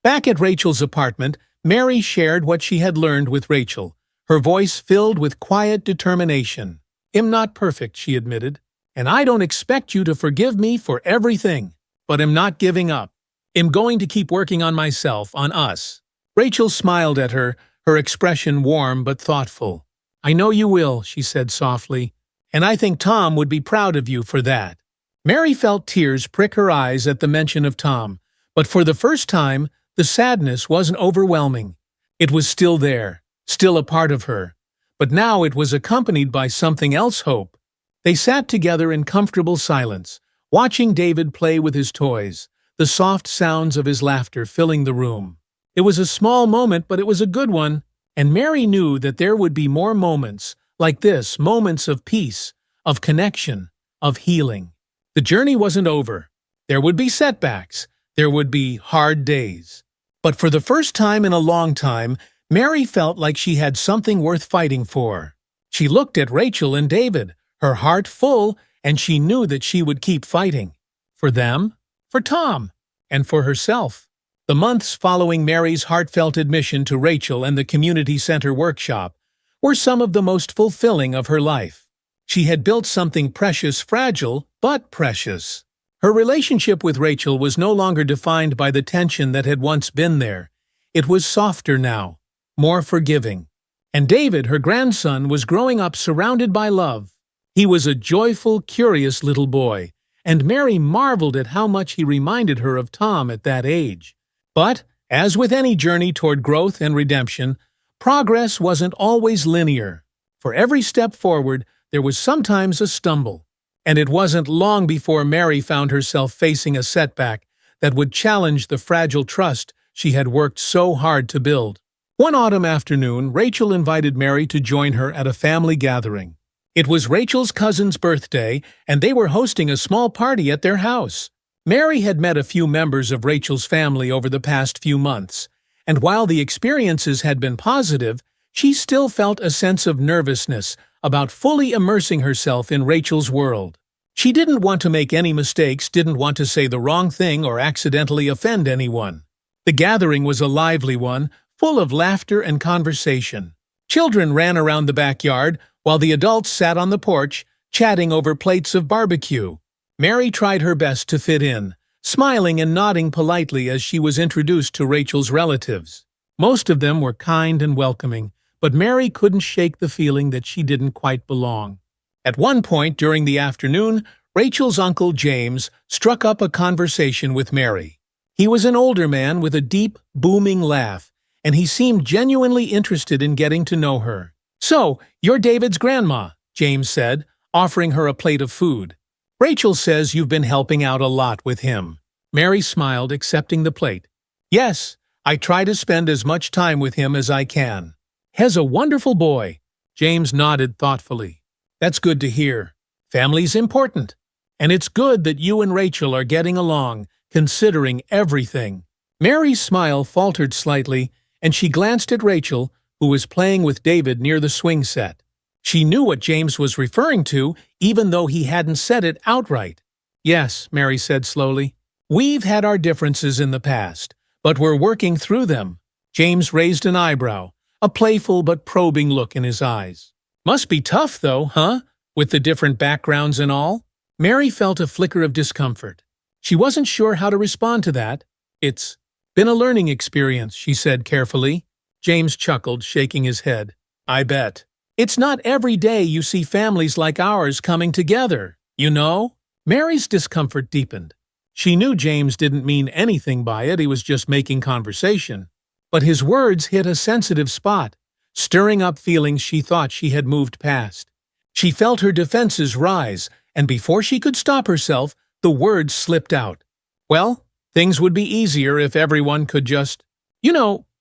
Back at Rachel's apartment, Mary shared what she had learned with Rachel, her voice filled with quiet determination. "I'm not perfect," she admitted, "and I don't expect you to forgive me for everything. But I'm not giving up. I'm going to keep working on myself, on us." Rachel smiled at her, her expression warm but thoughtful. "I know you will," she said softly, "and I think Tom would be proud of you for that." Mary felt tears prick her eyes at the mention of Tom, but for the first time, the sadness wasn't overwhelming. It was still there, still a part of her, but now it was accompanied by something else, hope. They sat together in comfortable silence, watching David play with his toys, the soft sounds of his laughter filling the room. It was a small moment, but it was a good one, and Mary knew that there would be more moments like this, moments of peace, of connection, of healing. The journey wasn't over. There would be setbacks. There would be hard days. But for the first time in a long time, Mary felt like she had something worth fighting for. She looked at Rachel and David, her heart full, and she knew that she would keep fighting. For them, for Tom, and for herself. The months following Mary's heartfelt admission to Rachel and the community center workshop were some of the most fulfilling of her life. She had built something precious, fragile, but precious. Her relationship with Rachel was no longer defined by the tension that had once been there. It was softer now, more forgiving. And David, her grandson, was growing up surrounded by love. He was a joyful, curious little boy, and Mary marveled at how much he reminded her of Tom at that age. But, as with any journey toward growth and redemption, progress wasn't always linear. For every step forward, there was sometimes a stumble. And it wasn't long before Mary found herself facing a setback that would challenge the fragile trust she had worked so hard to build. One autumn afternoon, Rachel invited Mary to join her at a family gathering. It was Rachel's cousin's birthday, and they were hosting a small party at their house. Mary had met a few members of Rachel's family over the past few months, and while the experiences had been positive, she still felt a sense of nervousness about fully immersing herself in Rachel's world. She didn't want to make any mistakes, didn't want to say the wrong thing or accidentally offend anyone. The gathering was a lively one, full of laughter and conversation. Children ran around the backyard, while the adults sat on the porch, chatting over plates of barbecue. Mary tried her best to fit in, smiling and nodding politely as she was introduced to Rachel's relatives. Most of them were kind and welcoming, but Mary couldn't shake the feeling that she didn't quite belong. At one point during the afternoon, Rachel's uncle James struck up a conversation with Mary. He was an older man with a deep, booming laugh, and he seemed genuinely interested in getting to know her. "So, you're David's grandma," James said, offering her a plate of food. "Rachel says you've been helping out a lot with him." Mary smiled, accepting the plate. "Yes, I try to spend as much time with him as I can. He's a wonderful boy." James nodded thoughtfully. "That's good to hear. Family's important. And it's good that you and Rachel are getting along, considering everything." Mary's smile faltered slightly, and she glanced at Rachel, who was playing with David near the swing set. She knew what James was referring to, even though he hadn't said it outright. "Yes," Mary said slowly. "We've had our differences in the past, but we're working through them." James raised an eyebrow, a playful but probing look in his eyes. "Must be tough, though, huh? With the different backgrounds and all?" Mary felt a flicker of discomfort. She wasn't sure how to respond to that. "It's been a learning experience," she said carefully. James chuckled, shaking his head. "I bet. It's not every day you see families like ours coming together, you know?" Mary's discomfort deepened. She knew James didn't mean anything by it, he was just making conversation. But his words hit a sensitive spot, stirring up feelings she thought she had moved past. She felt her defenses rise, and before she could stop herself, the words slipped out. "Well, things would be easier if everyone could just,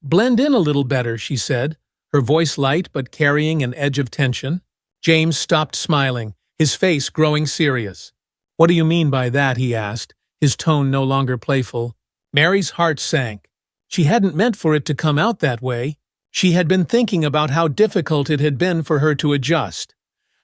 blend in a little better," she said, her voice light but carrying an edge of tension. James stopped smiling, his face growing serious. "What do you mean by that?" he asked, his tone no longer playful. Mary's heart sank. She hadn't meant for it to come out that way. She had been thinking about how difficult it had been for her to adjust,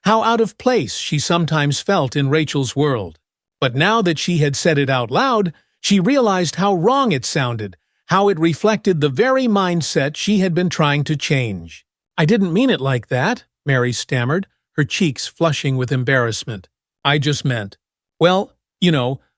how out of place she sometimes felt in Rachel's world. But now that she had said it out loud, she realized how wrong it sounded, how it reflected the very mindset she had been trying to change. "I didn't mean it like that," Mary stammered, her cheeks flushing with embarrassment. "I just meant, well,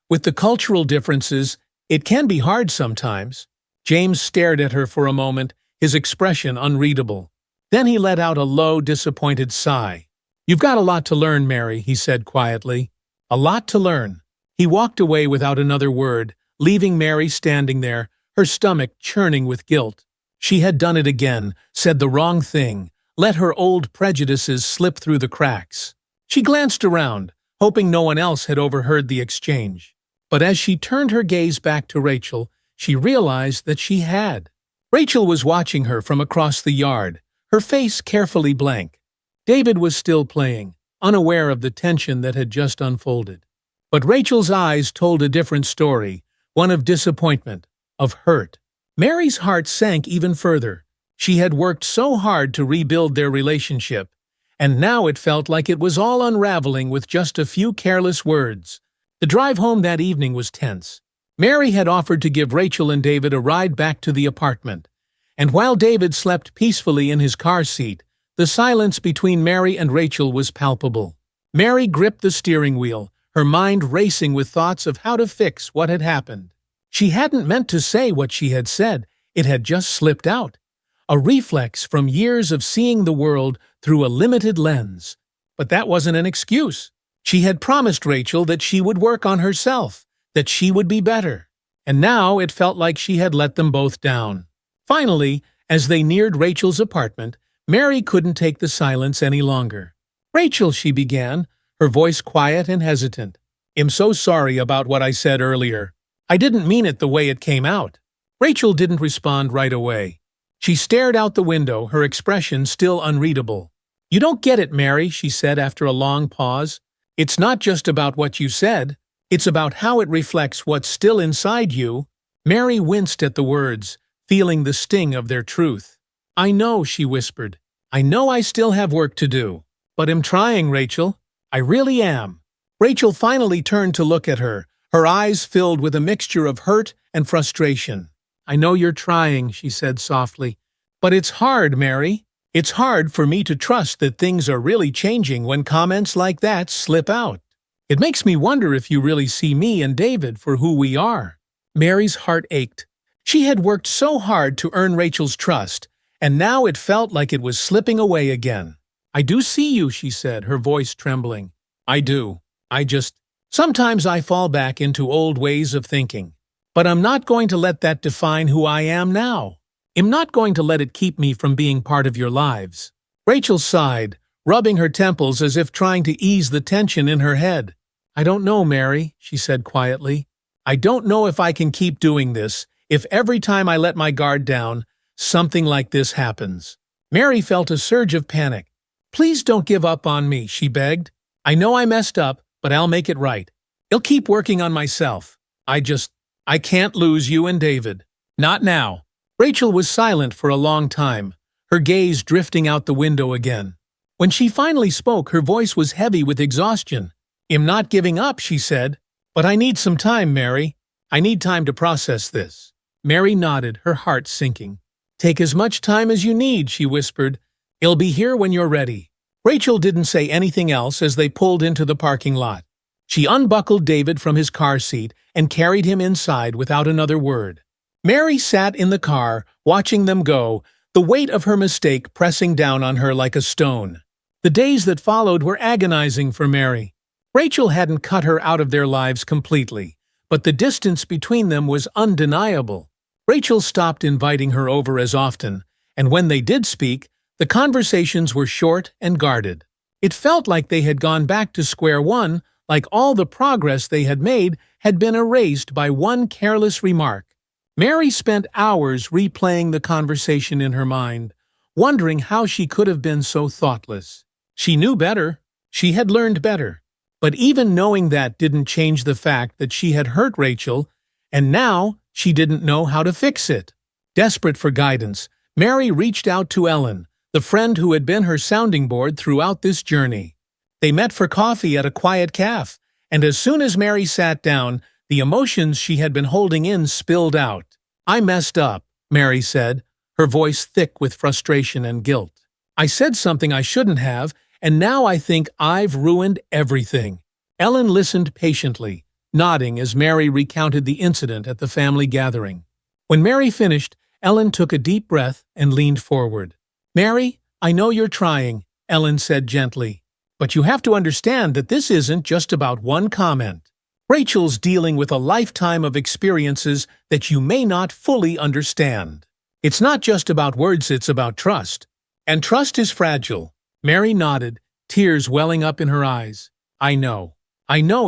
with the cultural differences, it can be hard sometimes." James stared at her for a moment, his expression unreadable. Then he let out a low, disappointed sigh. "You've got a lot to learn, Mary," he said quietly. "A lot to learn." He walked away without another word, leaving Mary standing there, her stomach churning with guilt. She had done it again, said the wrong thing, let her old prejudices slip through the cracks. She glanced around, hoping no one else had overheard the exchange. But as she turned her gaze back to Rachel, she realized that she had. Rachel was watching her from across the yard, her face carefully blank. David was still playing, unaware of the tension that had just unfolded. But Rachel's eyes told a different story, one of disappointment, of hurt. Mary's heart sank even further. She had worked so hard to rebuild their relationship, and now it felt like it was all unraveling with just a few careless words. The drive home that evening was tense. Mary had offered to give Rachel and David a ride back to the apartment, and while David slept peacefully in his car seat, the silence between Mary and Rachel was palpable. Mary gripped the steering wheel, her mind racing with thoughts of how to fix what had happened. She hadn't meant to say what she had said, it had just slipped out. A reflex from years of seeing the world through a limited lens. But that wasn't an excuse. She had promised Rachel that she would work on herself, that she would be better. And now it felt like she had let them both down. Finally, as they neared Rachel's apartment, Mary couldn't take the silence any longer. "Rachel," she began, her voice quiet and hesitant. "I'm so sorry about what I said earlier. I didn't mean it the way it came out." Rachel didn't respond right away. She stared out the window, her expression still unreadable. "You don't get it, Mary," she said after a long pause. "It's not just about what you said. It's about how it reflects what's still inside you." Mary winced at the words, feeling the sting of their truth. "I know," she whispered. "I know I still have work to do. But I'm trying, Rachel. I really am." Rachel finally turned to look at her, her eyes filled with a mixture of hurt and frustration. "I know you're trying," she said softly. "But it's hard, Mary. It's hard for me to trust that things are really changing when comments like that slip out. It makes me wonder if you really see me and David for who we are." Mary's heart ached. She had worked so hard to earn Rachel's trust, and now it felt like it was slipping away again. "I do see you," she said, her voice trembling. "I do. Sometimes I fall back into old ways of thinking. But I'm not going to let that define who I am now. I'm not going to let it keep me from being part of your lives." Rachel sighed, rubbing her temples as if trying to ease the tension in her head. "I don't know, Mary," she said quietly. "I don't know if I can keep doing this, if every time I let my guard down, something like this happens." Mary felt a surge of panic. "Please don't give up on me," she begged. "I know I messed up, but I'll make it right. I'll keep working on myself. I can't lose you and David. Not now." Rachel was silent for a long time, her gaze drifting out the window again. When she finally spoke, her voice was heavy with exhaustion. "I'm not giving up," she said. "But I need some time, Mary. I need time to process this." Mary nodded, her heart sinking. "Take as much time as you need," she whispered. "I'll be here when you're ready." Rachel didn't say anything else as they pulled into the parking lot. She unbuckled David from his car seat and carried him inside without another word. Mary sat in the car, watching them go, the weight of her mistake pressing down on her like a stone. The days that followed were agonizing for Mary. Rachel hadn't cut her out of their lives completely, but the distance between them was undeniable. Rachel stopped inviting her over as often, and when they did speak, the conversations were short and guarded. It felt like they had gone back to square one, like all the progress they had made had been erased by one careless remark. Mary spent hours replaying the conversation in her mind, wondering how she could have been so thoughtless. She knew better. She had learned better. But even knowing that didn't change the fact that she had hurt Rachel, and now she didn't know how to fix it. Desperate for guidance, Mary reached out to Ellen, the friend who had been her sounding board throughout this journey. They met for coffee at a quiet cafe, and as soon as Mary sat down, the emotions she had been holding in spilled out. "I messed up," Mary said, her voice thick with frustration and guilt. "I said something I shouldn't have, and now I think I've ruined everything." Ellen listened patiently, nodding as Mary recounted the incident at the family gathering. When Mary finished, Ellen took a deep breath and leaned forward. "Mary, I know you're trying," Ellen said gently. "But you have to understand that this isn't just about one comment. Rachel's dealing with a lifetime of experiences that you may not fully understand. It's not just about words, it's about trust. And trust is fragile." Mary nodded, tears welling up in her eyes. I know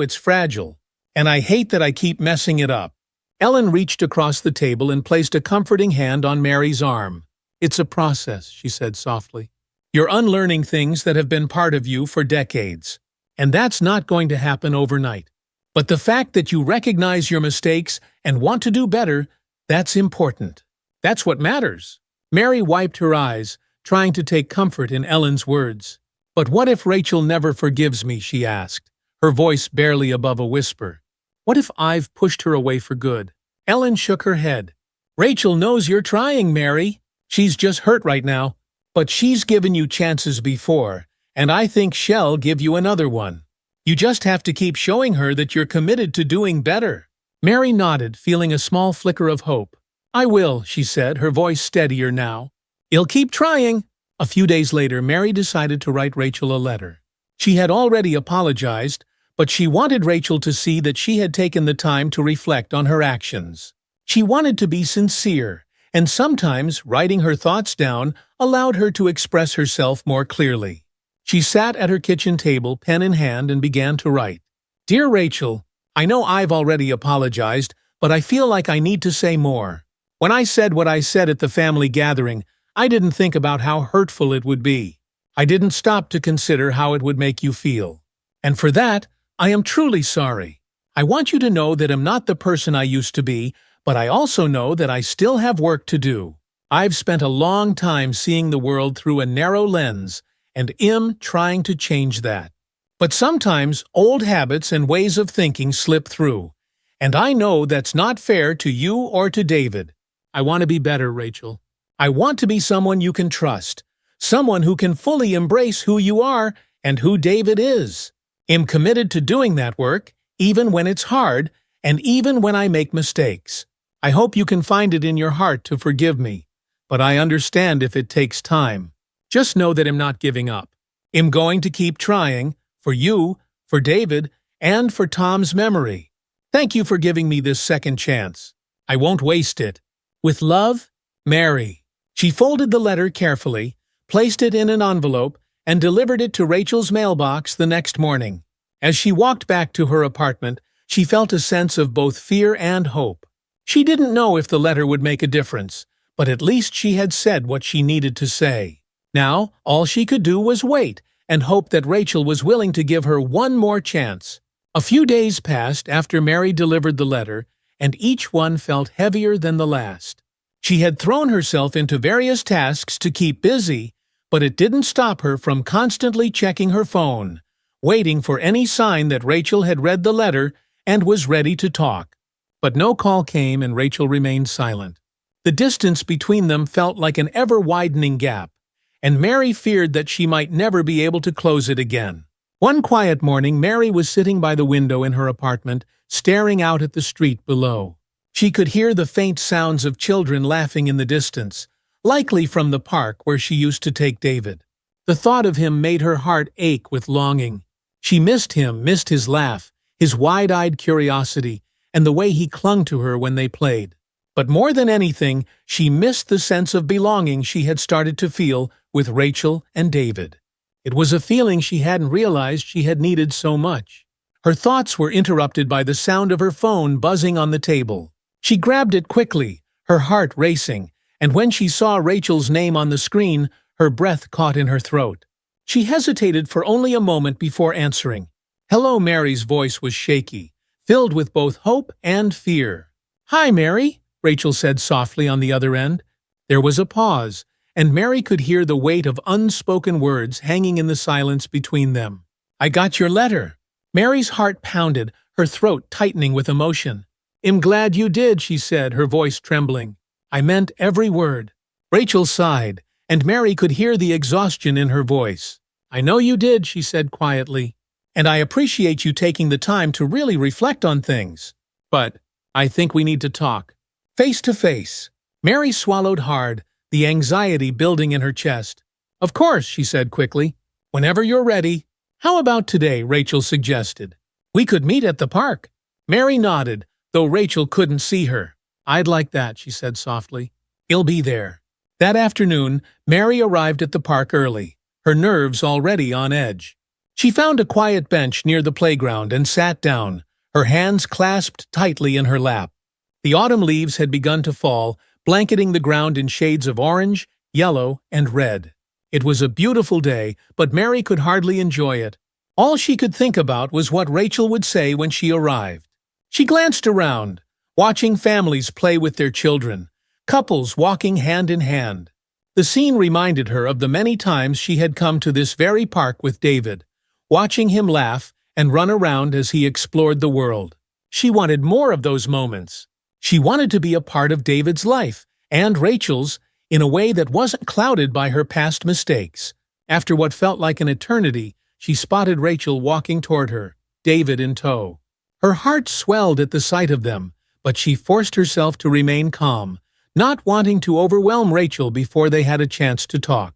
it's fragile. And I hate that I keep messing it up." Ellen reached across the table and placed a comforting hand on Mary's arm. "It's a process," she said softly. "You're unlearning things that have been part of you for decades. And that's not going to happen overnight. But the fact that you recognize your mistakes and want to do better, that's important. That's what matters." Mary wiped her eyes, trying to take comfort in Ellen's words. "But what if Rachel never forgives me?" she asked, her voice barely above a whisper. "What if I've pushed her away for good?" Ellen shook her head. "Rachel knows you're trying, Mary. She's just hurt right now. But she's given you chances before, and I think she'll give you another one. You just have to keep showing her that you're committed to doing better." Mary nodded, feeling a small flicker of hope. "I will," she said, her voice steadier now. "I'll keep trying." A few days later, Mary decided to write Rachel a letter. She had already apologized, but she wanted Rachel to see that she had taken the time to reflect on her actions. She wanted to be sincere, and sometimes writing her thoughts down allowed her to express herself more clearly. She sat at her kitchen table, pen in hand, and began to write. Dear Rachel, I know I've already apologized, but I feel like I need to say more. When I said what I said at the family gathering, I didn't think about how hurtful it would be. I didn't stop to consider how it would make you feel. And for that, I am truly sorry. I want you to know that I'm not the person I used to be, but I also know that I still have work to do. I've spent a long time seeing the world through a narrow lens, and am trying to change that. But sometimes old habits and ways of thinking slip through, and I know that's not fair to you or to David. I want to be better, Rachel. I want to be someone you can trust, someone who can fully embrace who you are and who David is. I'm committed to doing that work, even when it's hard, and even when I make mistakes. I hope you can find it in your heart to forgive me, but I understand if it takes time. Just know that I'm not giving up. I'm going to keep trying, for you, for David, and for Tom's memory. Thank you for giving me this second chance. I won't waste it. With love, Mary. She folded the letter carefully, placed it in an envelope, and delivered it to Rachel's mailbox the next morning. As she walked back to her apartment, she felt a sense of both fear and hope. She didn't know if the letter would make a difference, but at least she had said what she needed to say. Now, all she could do was wait and hope that Rachel was willing to give her one more chance. A few days passed after Mary delivered the letter, and each one felt heavier than the last. She had thrown herself into various tasks to keep busy, but it didn't stop her from constantly checking her phone, waiting for any sign that Rachel had read the letter and was ready to talk. But no call came, and Rachel remained silent. The distance between them felt like an ever-widening gap, and Mary feared that she might never be able to close it again. One quiet morning, Mary was sitting by the window in her apartment, staring out at the street below. She could hear the faint sounds of children laughing in the distance, likely from the park where she used to take David. The thought of him made her heart ache with longing. She missed him, missed his laugh, his wide-eyed curiosity, and the way he clung to her when they played. But more than anything, she missed the sense of belonging she had started to feel with Rachel and David. It was a feeling she hadn't realized she had needed so much. Her thoughts were interrupted by the sound of her phone buzzing on the table. She grabbed it quickly, her heart racing, and when she saw Rachel's name on the screen, her breath caught in her throat. She hesitated for only a moment before answering. Hello, Mary's voice was shaky, filled with both hope and fear. Hi, Mary, Rachel said softly on the other end. There was a pause, and Mary could hear the weight of unspoken words hanging in the silence between them. I got your letter. Mary's heart pounded, her throat tightening with emotion. I'm glad you did, she said, her voice trembling. I meant every word. Rachel sighed, and Mary could hear the exhaustion in her voice. I know you did, she said quietly, and I appreciate you taking the time to really reflect on things. But I think we need to talk. Face to face. Mary swallowed hard, the anxiety building in her chest. Of course, she said quickly. Whenever you're ready. How about today, Rachel suggested. We could meet at the park. Mary nodded, though Rachel couldn't see her. I'd like that, she said softly. He'll be there. That afternoon, Mary arrived at the park early, her nerves already on edge. She found a quiet bench near the playground and sat down, her hands clasped tightly in her lap. The autumn leaves had begun to fall, blanketing the ground in shades of orange, yellow, and red. It was a beautiful day, but Mary could hardly enjoy it. All she could think about was what Rachel would say when she arrived. She glanced around, watching families play with their children, couples walking hand in hand. The scene reminded her of the many times she had come to this very park with David, watching him laugh and run around as he explored the world. She wanted more of those moments. She wanted to be a part of David's life, and Rachel's, in a way that wasn't clouded by her past mistakes. After what felt like an eternity, she spotted Rachel walking toward her, David in tow. Her heart swelled at the sight of them, but she forced herself to remain calm, not wanting to overwhelm Rachel before they had a chance to talk.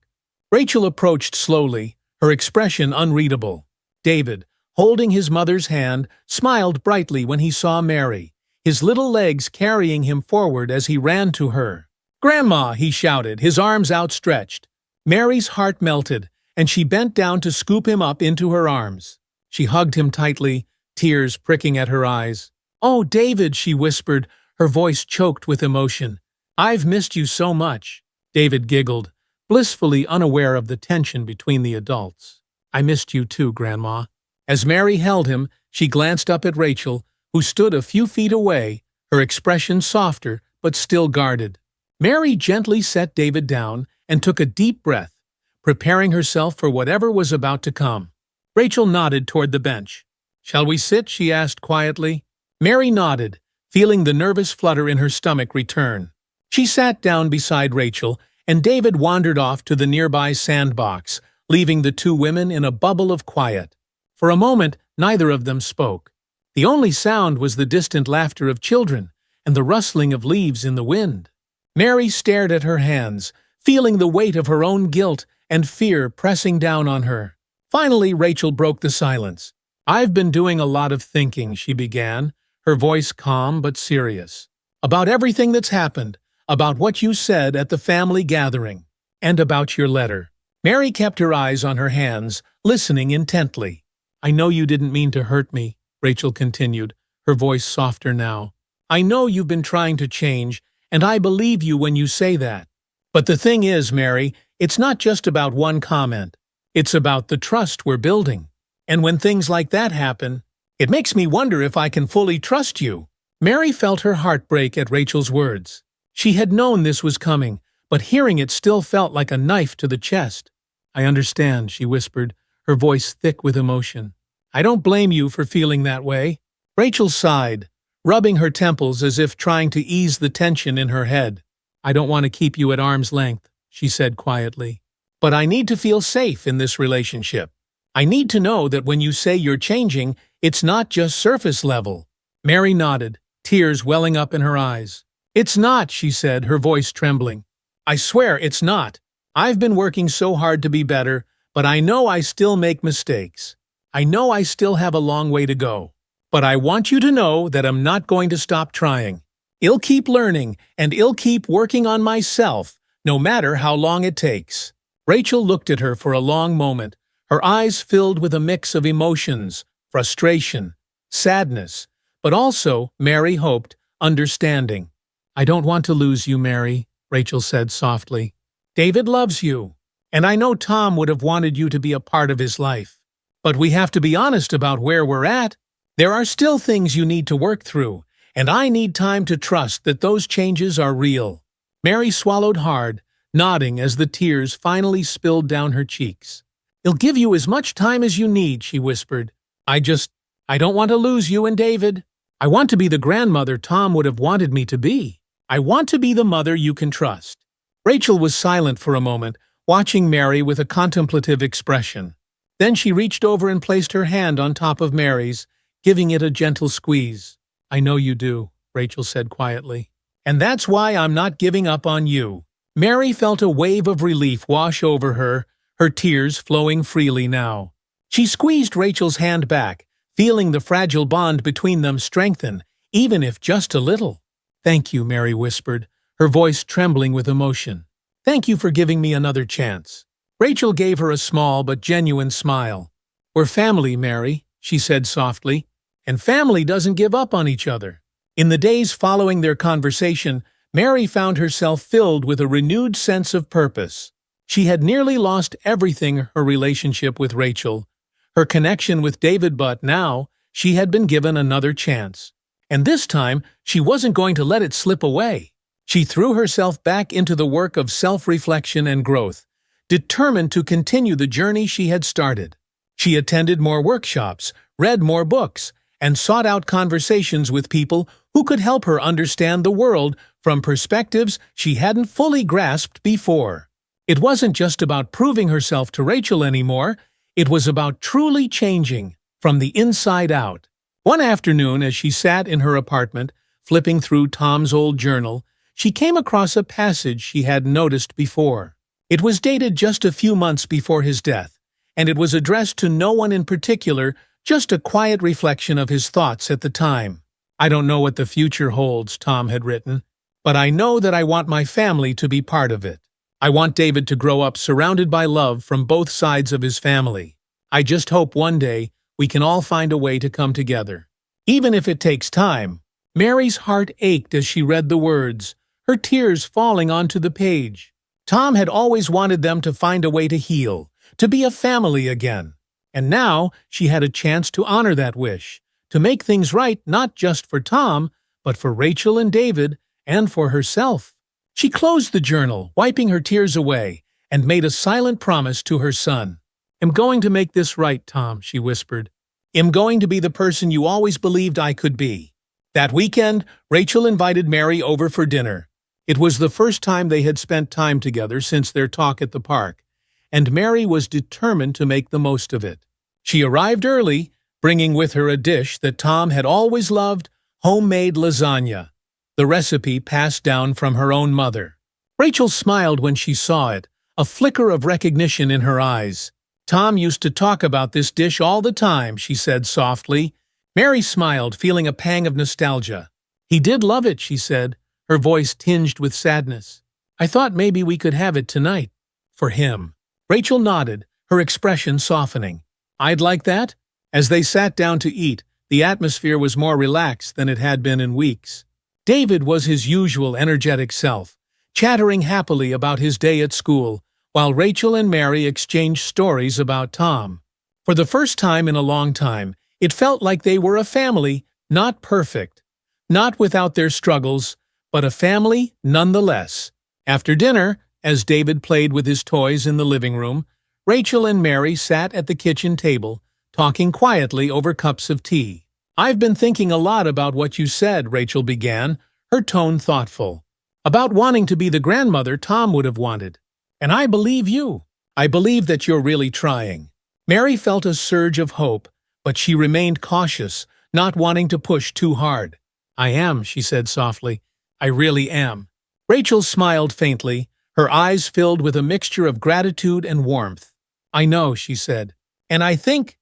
Rachel approached slowly, her expression unreadable. David, holding his mother's hand, smiled brightly when he saw Mary, his little legs carrying him forward as he ran to her. "Grandma!" he shouted, his arms outstretched. Mary's heart melted, and she bent down to scoop him up into her arms. She hugged him tightly, tears pricking at her eyes. "Oh, David," she whispered, her voice choked with emotion. "I've missed you so much." David giggled, blissfully unaware of the tension between the adults. "I missed you too, Grandma." As Mary held him, she glanced up at Rachel, who stood a few feet away, her expression softer but still guarded. Mary gently set David down and took a deep breath, preparing herself for whatever was about to come. Rachel nodded toward the bench. "Shall we sit?" she asked quietly. Mary nodded, feeling the nervous flutter in her stomach return. She sat down beside Rachel, and David wandered off to the nearby sandbox, leaving the two women in a bubble of quiet. For a moment, neither of them spoke. The only sound was the distant laughter of children and the rustling of leaves in the wind. Mary stared at her hands, feeling the weight of her own guilt and fear pressing down on her. Finally, Rachel broke the silence. "I've been doing a lot of thinking," she began, her voice calm but serious. "About everything that's happened, about what you said at the family gathering, and about your letter." Mary kept her eyes on her hands, listening intently. "I know you didn't mean to hurt me," Rachel continued, her voice softer now. "I know you've been trying to change, and I believe you when you say that. But the thing is, Mary, it's not just about one comment. It's about the trust we're building. And when things like that happen, it makes me wonder if I can fully trust you." Mary felt her heart break at Rachel's words. She had known this was coming, but hearing it still felt like a knife to the chest. "I understand," she whispered, her voice thick with emotion. "I don't blame you for feeling that way." Rachel sighed, rubbing her temples as if trying to ease the tension in her head. "I don't want to keep you at arm's length," she said quietly. "But I need to feel safe in this relationship. I need to know that when you say you're changing, it's not just surface level." Mary nodded, tears welling up in her eyes. "It's not," she said, her voice trembling. "I swear it's not. I've been working so hard to be better, but I know I still make mistakes. I know I still have a long way to go. But I want you to know that I'm not going to stop trying. I'll keep learning, and I'll keep working on myself, no matter how long it takes." Rachel looked at her for a long moment, her eyes filled with a mix of emotions, frustration, sadness, but also, Mary hoped, understanding. "I don't want to lose you, Mary," Rachel said softly. "David loves you, and I know Tom would have wanted you to be a part of his life. But we have to be honest about where we're at. There are still things you need to work through, and I need time to trust that those changes are real." Mary swallowed hard, nodding as the tears finally spilled down her cheeks. "I'll give you as much time as you need," she whispered. I don't want to lose you and David. I want to be the grandmother Tom would have wanted me to be. I want to be the mother you can trust." Rachel was silent for a moment, watching Mary with a contemplative expression. Then she reached over and placed her hand on top of Mary's, giving it a gentle squeeze. "I know you do," Rachel said quietly. "And that's why I'm not giving up on you." Mary felt a wave of relief wash over her, her tears flowing freely now. She squeezed Rachel's hand back, feeling the fragile bond between them strengthen, even if just a little. "Thank you," Mary whispered, her voice trembling with emotion. "Thank you for giving me another chance." Rachel gave her a small but genuine smile. "We're family, Mary," she said softly, "and family doesn't give up on each other." In the days following their conversation, Mary found herself filled with a renewed sense of purpose. She had nearly lost everything her relationship with Rachel, her connection with David, but now she had been given another chance. And this time, she wasn't going to let it slip away. She threw herself back into the work of self-reflection and growth, determined to continue the journey she had started. She attended more workshops, read more books, and sought out conversations with people who could help her understand the world from perspectives she hadn't fully grasped before. It wasn't just about proving herself to Rachel anymore, it was about truly changing from the inside out. One afternoon, as she sat in her apartment, flipping through Tom's old journal, she came across a passage she hadn't noticed before. It was dated just a few months before his death, and it was addressed to no one in particular, just a quiet reflection of his thoughts at the time. "I don't know what the future holds," Tom had written, "but I know that I want my family to be part of it. I want David to grow up surrounded by love from both sides of his family. I just hope one day we can all find a way to come together. Even if it takes time." Mary's heart ached as she read the words, her tears falling onto the page. Tom had always wanted them to find a way to heal, to be a family again. And now she had a chance to honor that wish, to make things right not just for Tom, but for Rachel and David, and for herself. She closed the journal, wiping her tears away, and made a silent promise to her son. "I'm going to make this right, Tom," she whispered. "I'm going to be the person you always believed I could be." That weekend, Rachel invited Mary over for dinner. It was the first time they had spent time together since their talk at the park, and Mary was determined to make the most of it. She arrived early, bringing with her a dish that Tom had always loved, homemade lasagna, the recipe passed down from her own mother. Rachel smiled when she saw it, a flicker of recognition in her eyes. "Tom used to talk about this dish all the time," she said softly. Mary smiled, feeling a pang of nostalgia. "He did love it," she said, her voice tinged with sadness. "I thought maybe we could have it tonight. For him." Rachel nodded, her expression softening. "I'd like that." As they sat down to eat, the atmosphere was more relaxed than it had been in weeks. David was his usual energetic self, chattering happily about his day at school, while Rachel and Mary exchanged stories about Tom. For the first time in a long time, it felt like they were a family, not perfect, not without their struggles, but a family nonetheless. After dinner, as David played with his toys in the living room, Rachel and Mary sat at the kitchen table, talking quietly over cups of tea. "I've been thinking a lot about what you said," Rachel began, her tone thoughtful. "About wanting to be the grandmother Tom would have wanted. And I believe you. I believe that you're really trying." Mary felt a surge of hope, but she remained cautious, not wanting to push too hard. "I am," she said softly. "I really am." Rachel smiled faintly, her eyes filled with a mixture of gratitude and warmth. "I know," she said. "And I think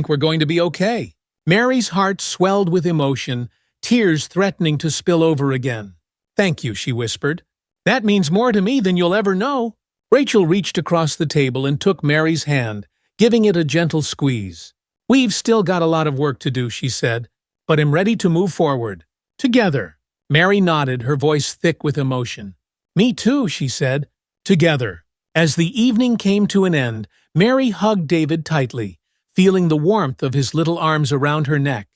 we're going to be okay." Mary's heart swelled with emotion, tears threatening to spill over again. "Thank you," she whispered. "That means more to me than you'll ever know." Rachel reached across the table and took Mary's hand, giving it a gentle squeeze. "We've still got a lot of work to do," she said, "but I'm ready to move forward. Together." Mary nodded, her voice thick with emotion. "Me too," she said. "Together." As the evening came to an end, Mary hugged David tightly, feeling the warmth of his little arms around her neck.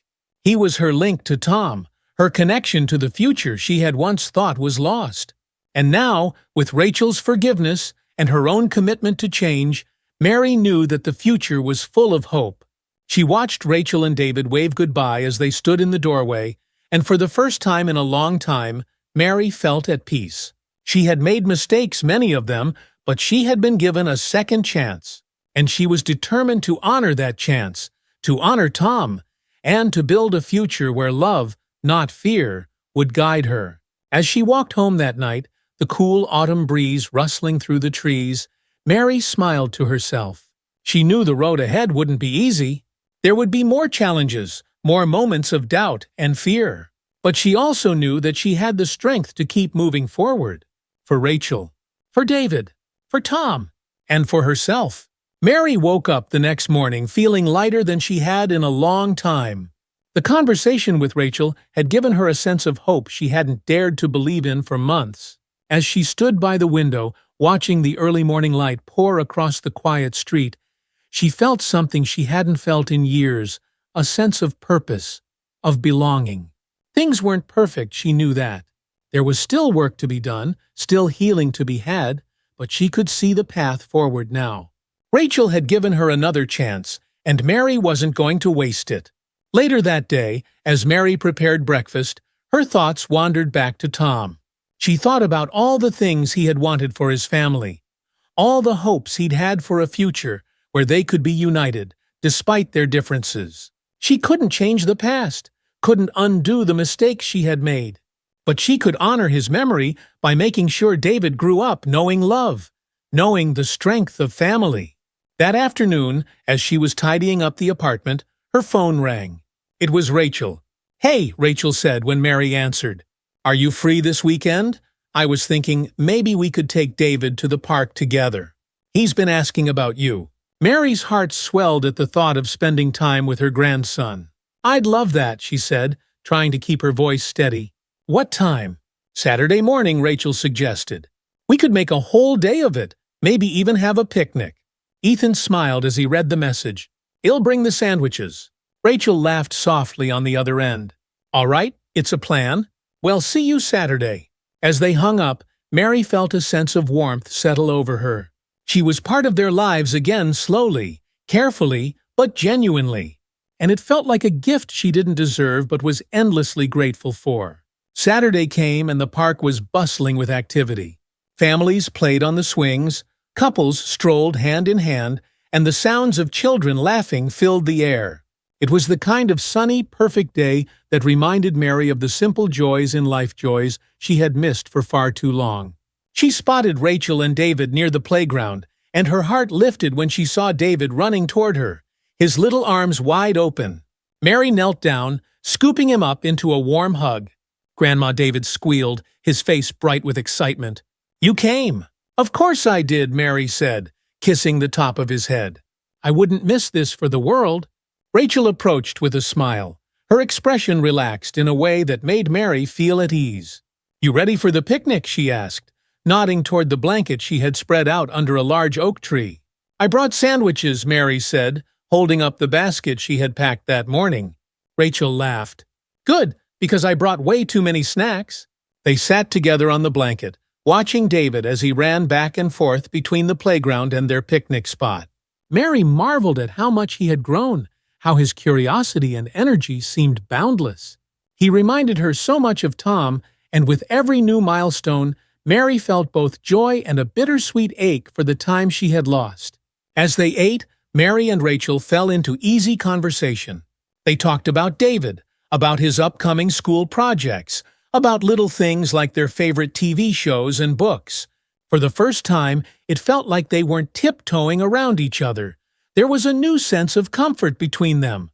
He was her link to Tom, her connection to the future she had once thought was lost. And now, with Rachel's forgiveness and her own commitment to change, Mary knew that the future was full of hope. She watched Rachel and David wave goodbye as they stood in the doorway, and for the first time in a long time, Mary felt at peace. She had made mistakes, many of them, but she had been given a second chance, and she was determined to honor that chance, to honor Tom, and to build a future where love, not fear, would guide her. As she walked home that night, the cool autumn breeze rustling through the trees, Mary smiled to herself. She knew the road ahead wouldn't be easy. There would be more challenges, more moments of doubt and fear. But she also knew that she had the strength to keep moving forward. For Rachel, for David, for Tom, and for herself. Mary woke up the next morning feeling lighter than she had in a long time. The conversation with Rachel had given her a sense of hope she hadn't dared to believe in for months. As she stood by the window, watching the early morning light pour across the quiet street, she felt something she hadn't felt in years, a sense of purpose, of belonging. Things weren't perfect, she knew that. There was still work to be done, still healing to be had, but she could see the path forward now. Rachel had given her another chance, and Mary wasn't going to waste it. Later that day, as Mary prepared breakfast, her thoughts wandered back to Tom. She thought about all the things he had wanted for his family, all the hopes he'd had for a future where they could be united, despite their differences. She couldn't change the past, couldn't undo the mistakes she had made. But she could honor his memory by making sure David grew up knowing love, knowing the strength of family. That afternoon, as she was tidying up the apartment, her phone rang. It was Rachel. "Hey," Rachel said when Mary answered. "Are you free this weekend? I was thinking maybe we could take David to the park together. He's been asking about you." Mary's heart swelled at the thought of spending time with her grandson. "I'd love that," she said, trying to keep her voice steady. "What time?" "Saturday morning," Rachel suggested. "We could make a whole day of it, maybe even have a picnic." Ethan smiled as he read the message. "He'll bring the sandwiches." Rachel laughed softly on the other end. "All right, it's a plan. Well, see you Saturday." As they hung up, Mary felt a sense of warmth settle over her. She was part of their lives again slowly, carefully, but genuinely. And it felt like a gift she didn't deserve but was endlessly grateful for. Saturday came and the park was bustling with activity. Families played on the swings, couples strolled hand in hand, and the sounds of children laughing filled the air. It was the kind of sunny, perfect day that reminded Mary of the simple joys in life, joys she had missed for far too long. She spotted Rachel and David near the playground, and her heart lifted when she saw David running toward her, his little arms wide open. Mary knelt down, scooping him up into a warm hug. Grandma David squealed, his face bright with excitement. "You came." "Of course I did," Mary said, kissing the top of his head. "I wouldn't miss this for the world." Rachel approached with a smile. Her expression relaxed in a way that made Mary feel at ease. "You ready for the picnic?" she asked, nodding toward the blanket she had spread out under a large oak tree. "I brought sandwiches," Mary said, holding up the basket she had packed that morning. Rachel laughed. "Good, because I brought way too many snacks." They sat together on the blanket, watching David as he ran back and forth between the playground and their picnic spot. Mary marveled at how much he had grown, how his curiosity and energy seemed boundless. He reminded her so much of Tom, and with every new milestone, Mary felt both joy and a bittersweet ache for the time she had lost. As they ate, Mary and Rachel fell into easy conversation. They talked about David, about his upcoming school projects, about little things like their favorite TV shows and books. For the first time, it felt like they weren't tiptoeing around each other. There was a new sense of comfort between them,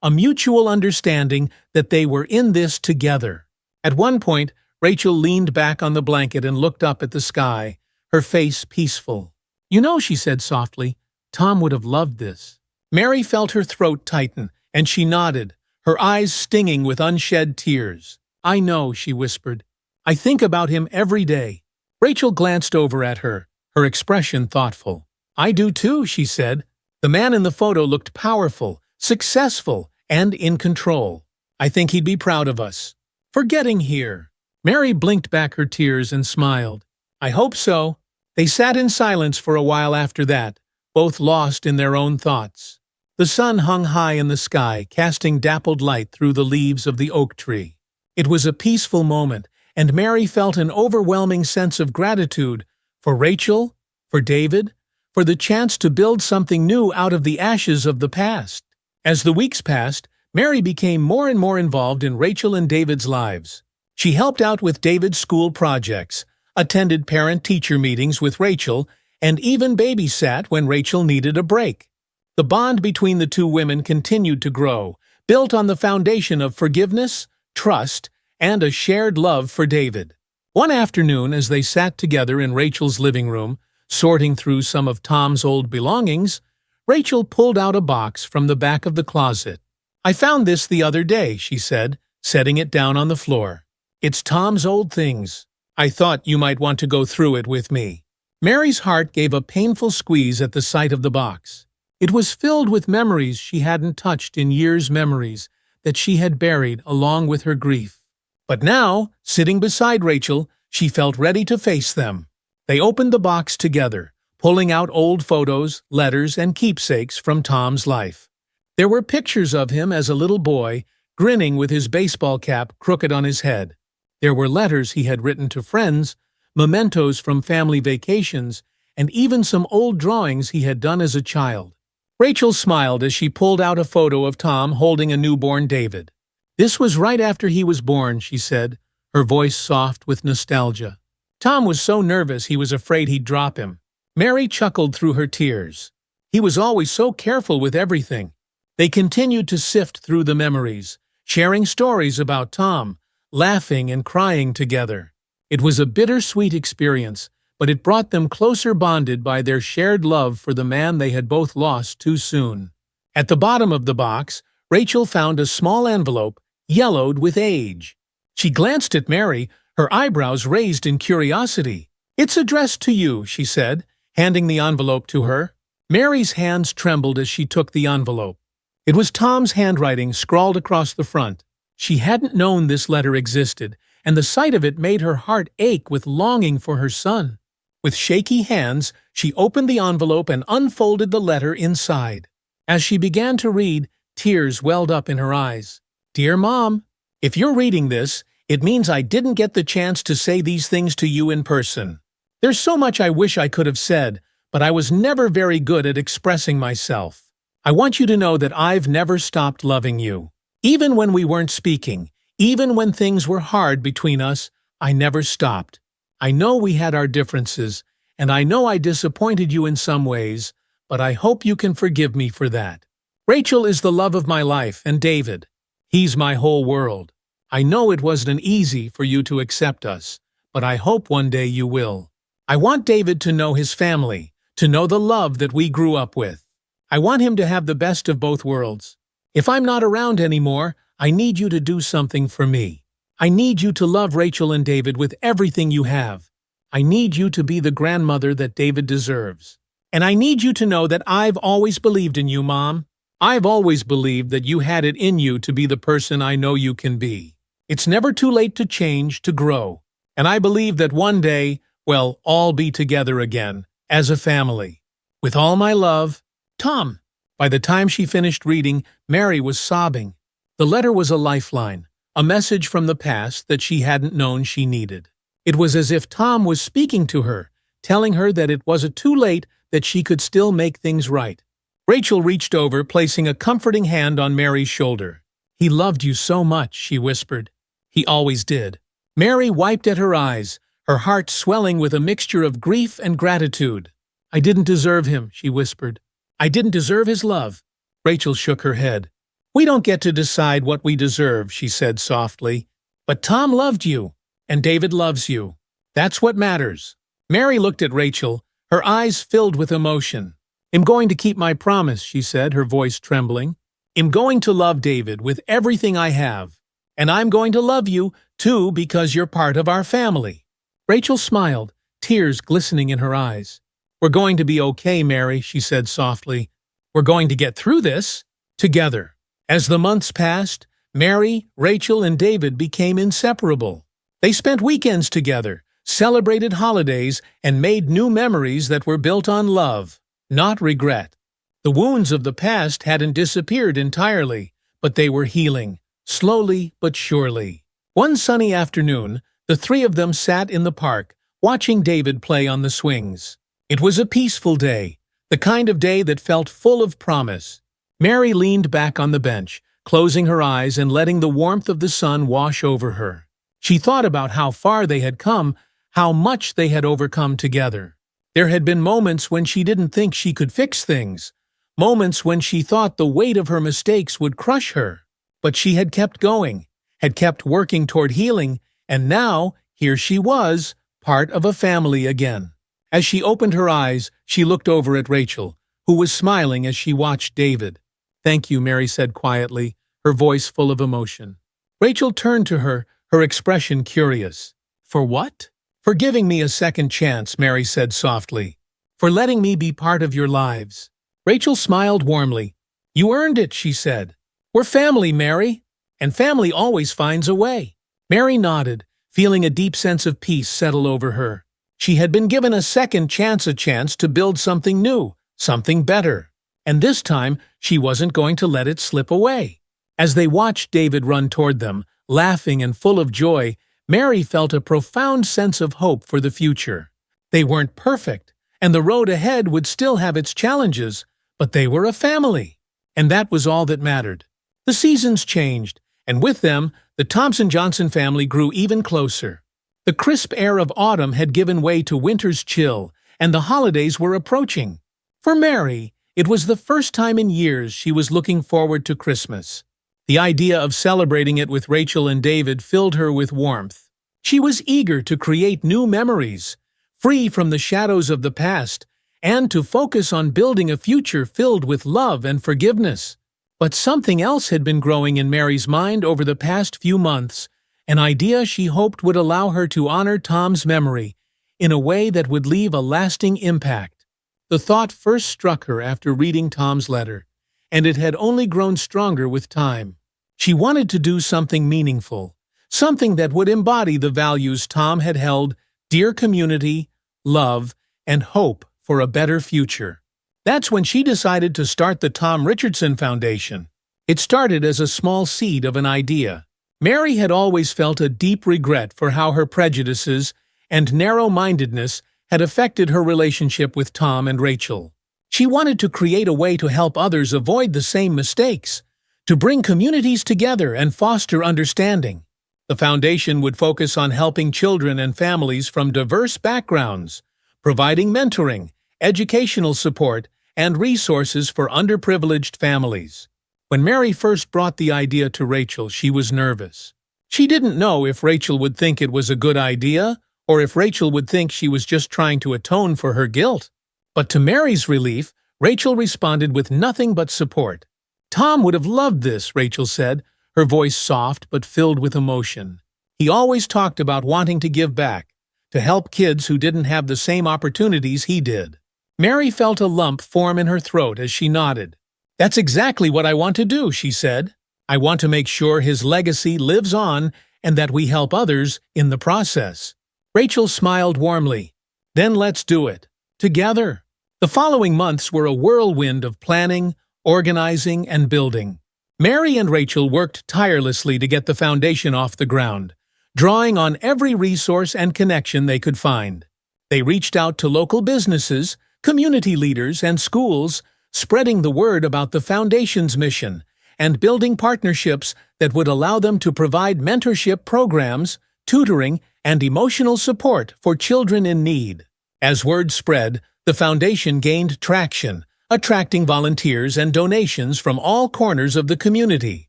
a mutual understanding that they were in this together. At one point, Rachel leaned back on the blanket and looked up at the sky, her face peaceful. "You know," she said softly, "Tom would have loved this." Mary felt her throat tighten, and she nodded, her eyes stinging with unshed tears. "I know," she whispered. "I think about him every day." Rachel glanced over at her, her expression thoughtful. "I do too," she said. The man in the photo looked powerful, successful, and in control. "I think he'd be proud of us for getting here." Mary blinked back her tears and smiled. "I hope so." They sat in silence for a while after that, both lost in their own thoughts. The sun hung high in the sky, casting dappled light through the leaves of the oak tree. It was a peaceful moment, and Mary felt an overwhelming sense of gratitude for Rachel, for David, for the chance to build something new out of the ashes of the past. As the weeks passed, Mary became more and more involved in Rachel and David's lives. She helped out with David's school projects, attended parent-teacher meetings with Rachel, and even babysat when Rachel needed a break. The bond between the two women continued to grow, built on the foundation of forgiveness, trust, and a shared love for David. One afternoon, as they sat together in Rachel's living room, sorting through some of Tom's old belongings, Rachel pulled out a box from the back of the closet. "I found this the other day," she said, setting it down on the floor. "It's Tom's old things. I thought you might want to go through it with me." Mary's heart gave a painful squeeze at the sight of the box. It was filled with memories she hadn't touched in years, memories that she had buried along with her grief. But now, sitting beside Rachel, she felt ready to face them. They opened the box together, pulling out old photos, letters, and keepsakes from Tom's life. There were pictures of him as a little boy, grinning with his baseball cap crooked on his head. There were letters he had written to friends, mementos from family vacations, and even some old drawings he had done as a child. Rachel smiled as she pulled out a photo of Tom holding a newborn David. "This was right after he was born," she said, her voice soft with nostalgia. "Tom was so nervous he was afraid he'd drop him." Mary chuckled through her tears. "He was always so careful with everything." They continued to sift through the memories, sharing stories about Tom, laughing and crying together. It was a bittersweet experience, but it brought them closer, bonded by their shared love for the man they had both lost too soon. At the bottom of the box, Rachel found a small envelope, yellowed with age. She glanced at Mary, her eyebrows raised in curiosity. "It's addressed to you," she said, handing the envelope to her. Mary's hands trembled as she took the envelope. It was Tom's handwriting scrawled across the front. She hadn't known this letter existed, and the sight of it made her heart ache with longing for her son. With shaky hands, she opened the envelope and unfolded the letter inside. As she began to read, tears welled up in her eyes. "Dear Mom, if you're reading this, it means I didn't get the chance to say these things to you in person. There's so much I wish I could have said, but I was never very good at expressing myself. I want you to know that I've never stopped loving you. Even when we weren't speaking, even when things were hard between us, I never stopped. I know we had our differences, and I know I disappointed you in some ways, but I hope you can forgive me for that. Rachel is the love of my life, and David. He's my whole world. I know it wasn't easy for you to accept us, but I hope one day you will. I want David to know his family, to know the love that we grew up with. I want him to have the best of both worlds. If I'm not around anymore, I need you to do something for me. I need you to love Rachel and David with everything you have. I need you to be the grandmother that David deserves. And I need you to know that I've always believed in you, Mom. I've always believed that you had it in you to be the person I know you can be. It's never too late to change, to grow. And I believe that one day we'll all be together again, as a family. With all my love, Tom." By the time she finished reading, Mary was sobbing. The letter was a lifeline, a message from the past that she hadn't known she needed. It was as if Tom was speaking to her, telling her that it wasn't too late, that she could still make things right. Rachel reached over, placing a comforting hand on Mary's shoulder. "He loved you so much," she whispered. "He always did." Mary wiped at her eyes, her heart swelling with a mixture of grief and gratitude. "I didn't deserve him," she whispered. "I didn't deserve his love." Rachel shook her head. "We don't get to decide what we deserve," she said softly. "But Tom loved you, and David loves you. That's what matters." Mary looked at Rachel, her eyes filled with emotion. "I'm going to keep my promise," she said, her voice trembling. "I'm going to love David with everything I have. And I'm going to love you, too, because you're part of our family." Rachel smiled, tears glistening in her eyes. "We're going to be okay, Mary," she said softly. "We're going to get through this together." As the months passed, Mary, Rachel, and David became inseparable. They spent weekends together, celebrated holidays, and made new memories that were built on love, not regret. The wounds of the past hadn't disappeared entirely, but they were healing, slowly but surely. One sunny afternoon, the three of them sat in the park, watching David play on the swings. It was a peaceful day, the kind of day that felt full of promise. Mary leaned back on the bench, closing her eyes and letting the warmth of the sun wash over her. She thought about how far they had come, how much they had overcome together. There had been moments when she didn't think she could fix things, moments when she thought the weight of her mistakes would crush her. But she had kept going, had kept working toward healing, and now, here she was, part of a family again. As she opened her eyes, she looked over at Rachel, who was smiling as she watched David. "Thank you," Mary said quietly, her voice full of emotion. Rachel turned to her, her expression curious. "For what?" "For giving me a second chance," Mary said softly. "For letting me be part of your lives." Rachel smiled warmly. "You earned it," she said. "We're family, Mary, and family always finds a way." Mary nodded, feeling a deep sense of peace settle over her. She had been given a second chance, a chance to build something new, something better. And this time, she wasn't going to let it slip away. As they watched David run toward them, laughing and full of joy, Mary felt a profound sense of hope for the future. They weren't perfect, and the road ahead would still have its challenges, but they were a family. And that was all that mattered. The seasons changed, and with them, the Thompson-Johnson family grew even closer. The crisp air of autumn had given way to winter's chill, and the holidays were approaching. For Mary, it was the first time in years she was looking forward to Christmas. The idea of celebrating it with Rachel and David filled her with warmth. She was eager to create new memories, free from the shadows of the past, and to focus on building a future filled with love and forgiveness. But something else had been growing in Mary's mind over the past few months, an idea she hoped would allow her to honor Tom's memory in a way that would leave a lasting impact. The thought first struck her after reading Tom's letter, and it had only grown stronger with time. She wanted to do something meaningful, something that would embody the values Tom had held dear: community, love, and hope for a better future. That's when she decided to start the Tom Richardson Foundation. It started as a small seed of an idea. Mary had always felt a deep regret for how her prejudices and narrow-mindedness had affected her relationship with Tom and Rachel. She wanted to create a way to help others avoid the same mistakes, to bring communities together and foster understanding. The foundation would focus on helping children and families from diverse backgrounds, providing mentoring, educational support, and resources for underprivileged families. When Mary first brought the idea to Rachel, she was nervous. She didn't know if Rachel would think it was a good idea, or if Rachel would think she was just trying to atone for her guilt. But to Mary's relief, Rachel responded with nothing but support. "Tom would have loved this," Rachel said, her voice soft but filled with emotion. "He always talked about wanting to give back, to help kids who didn't have the same opportunities he did." Mary felt a lump form in her throat as she nodded. "That's exactly what I want to do," she said. "I want to make sure his legacy lives on and that we help others in the process." Rachel smiled warmly. "Then let's do it. Together." The following months were a whirlwind of planning, organizing, and building. Mary and Rachel worked tirelessly to get the foundation off the ground, drawing on every resource and connection they could find. They reached out to local businesses, community leaders, and schools, spreading the word about the Foundation's mission and building partnerships that would allow them to provide mentorship programs, tutoring, and emotional support for children in need. As word spread, the Foundation gained traction, attracting volunteers and donations from all corners of the community.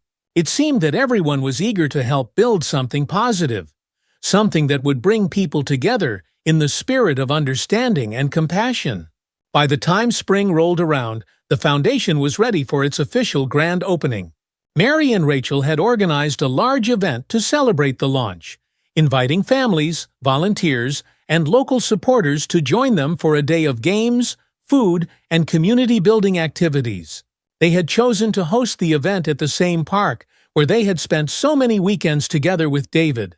It seemed that everyone was eager to help build something positive, something that would bring people together in the spirit of understanding and compassion. By the time spring rolled around, the foundation was ready for its official grand opening. Mary and Rachel had organized a large event to celebrate the launch, inviting families, volunteers, and local supporters to join them for a day of games, food, and community-building activities. They had chosen to host the event at the same park where they had spent so many weekends together with David,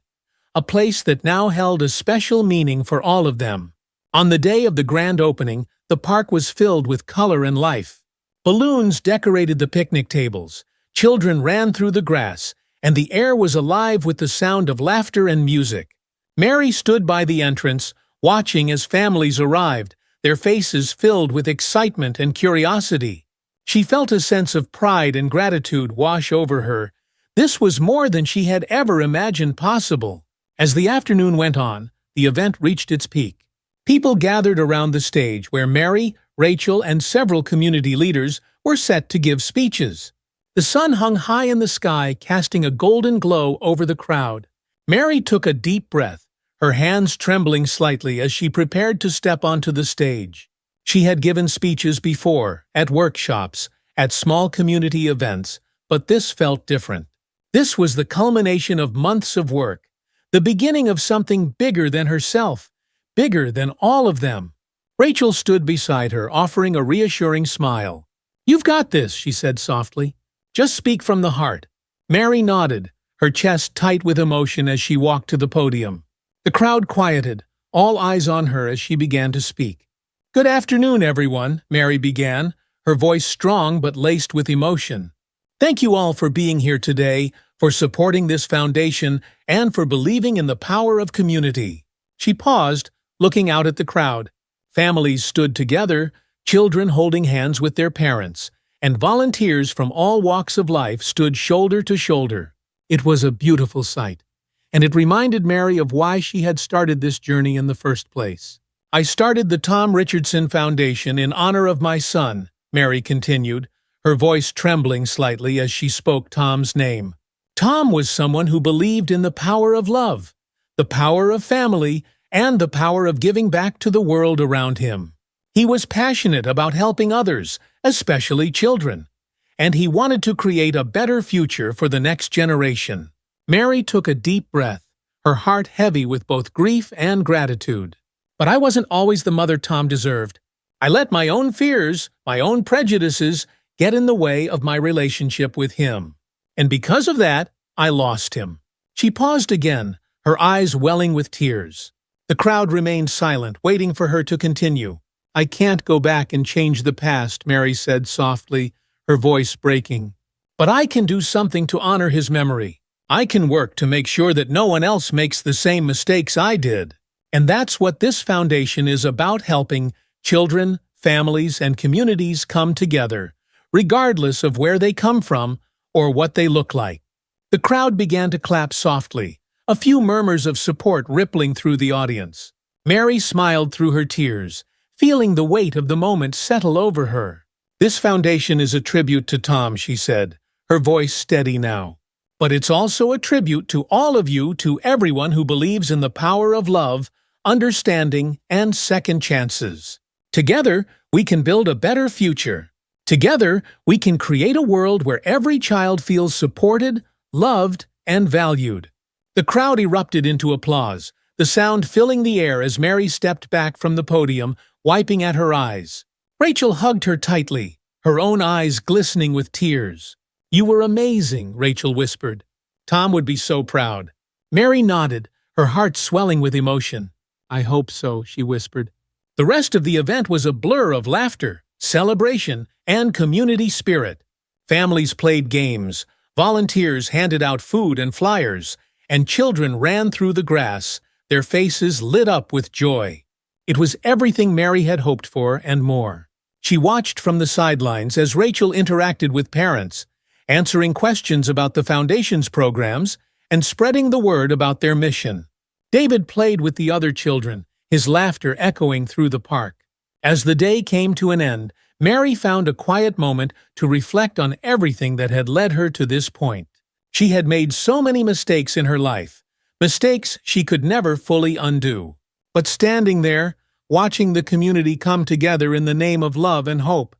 a place that now held a special meaning for all of them. On the day of the grand opening, the park was filled with color and life. Balloons decorated the picnic tables, children ran through the grass, and the air was alive with the sound of laughter and music. Mary stood by the entrance, watching as families arrived, their faces filled with excitement and curiosity. She felt a sense of pride and gratitude wash over her. This was more than she had ever imagined possible. As the afternoon went on, the event reached its peak. People gathered around the stage where Mary, Rachel, and several community leaders were set to give speeches. The sun hung high in the sky, casting a golden glow over the crowd. Mary took a deep breath, her hands trembling slightly as she prepared to step onto the stage. She had given speeches before, at workshops, at small community events, but this felt different. This was the culmination of months of work, the beginning of something bigger than herself, bigger than all of them. Rachel stood beside her, offering a reassuring smile. "You've got this," she said softly. "Just speak from the heart." Mary nodded, her chest tight with emotion as she walked to the podium. The crowd quieted, all eyes on her as she began to speak. "Good afternoon, everyone," Mary began, her voice strong but laced with emotion. "Thank you all for being here today, for supporting this foundation, and for believing in the power of community." She paused, looking out at the crowd. Families stood together, children holding hands with their parents, and volunteers from all walks of life stood shoulder to shoulder. It was a beautiful sight, and it reminded Mary of why she had started this journey in the first place. "I started the Tom Richardson Foundation in honor of my son," Mary continued, her voice trembling slightly as she spoke Tom's name. "Tom was someone who believed in the power of love, the power of family, and the power of giving back to the world around him. He was passionate about helping others, especially children, and he wanted to create a better future for the next generation. Mary took a deep breath, her heart heavy with both grief and gratitude. But I wasn't always the mother Tom deserved. I let my own fears, my own prejudices, get in the way of my relationship with him. And because of that, I lost him. She paused again, her eyes welling with tears. The crowd remained silent, waiting for her to continue. I can't go back and change the past, Mary said softly, her voice breaking. But I can do something to honor his memory. I can work to make sure that no one else makes the same mistakes I did. And that's what this foundation is about, helping children, families, and communities come together, regardless of where they come from or what they look like. The crowd began to clap softly, a few murmurs of support rippling through the audience. Mary smiled through her tears, feeling the weight of the moment settle over her. This foundation is a tribute to Tom, she said, her voice steady now. But it's also a tribute to all of you, to everyone who believes in the power of love, understanding, and second chances. Together, we can build a better future. Together, we can create a world where every child feels supported, loved, and valued. The crowd erupted into applause, the sound filling the air as Mary stepped back from the podium, wiping at her eyes. Rachel hugged her tightly, her own eyes glistening with tears. "You were amazing," Rachel whispered. "Tom would be so proud." Mary nodded, her heart swelling with emotion. "I hope so," she whispered. The rest of the event was a blur of laughter, celebration, and community spirit. Families played games, volunteers handed out food and flyers, and children ran through the grass, their faces lit up with joy. It was everything Mary had hoped for and more. She watched from the sidelines as Rachel interacted with parents, answering questions about the Foundation's programs and spreading the word about their mission. David played with the other children, his laughter echoing through the park. As the day came to an end, Mary found a quiet moment to reflect on everything that had led her to this point. She had made so many mistakes in her life, mistakes she could never fully undo. But standing there, watching the community come together in the name of love and hope,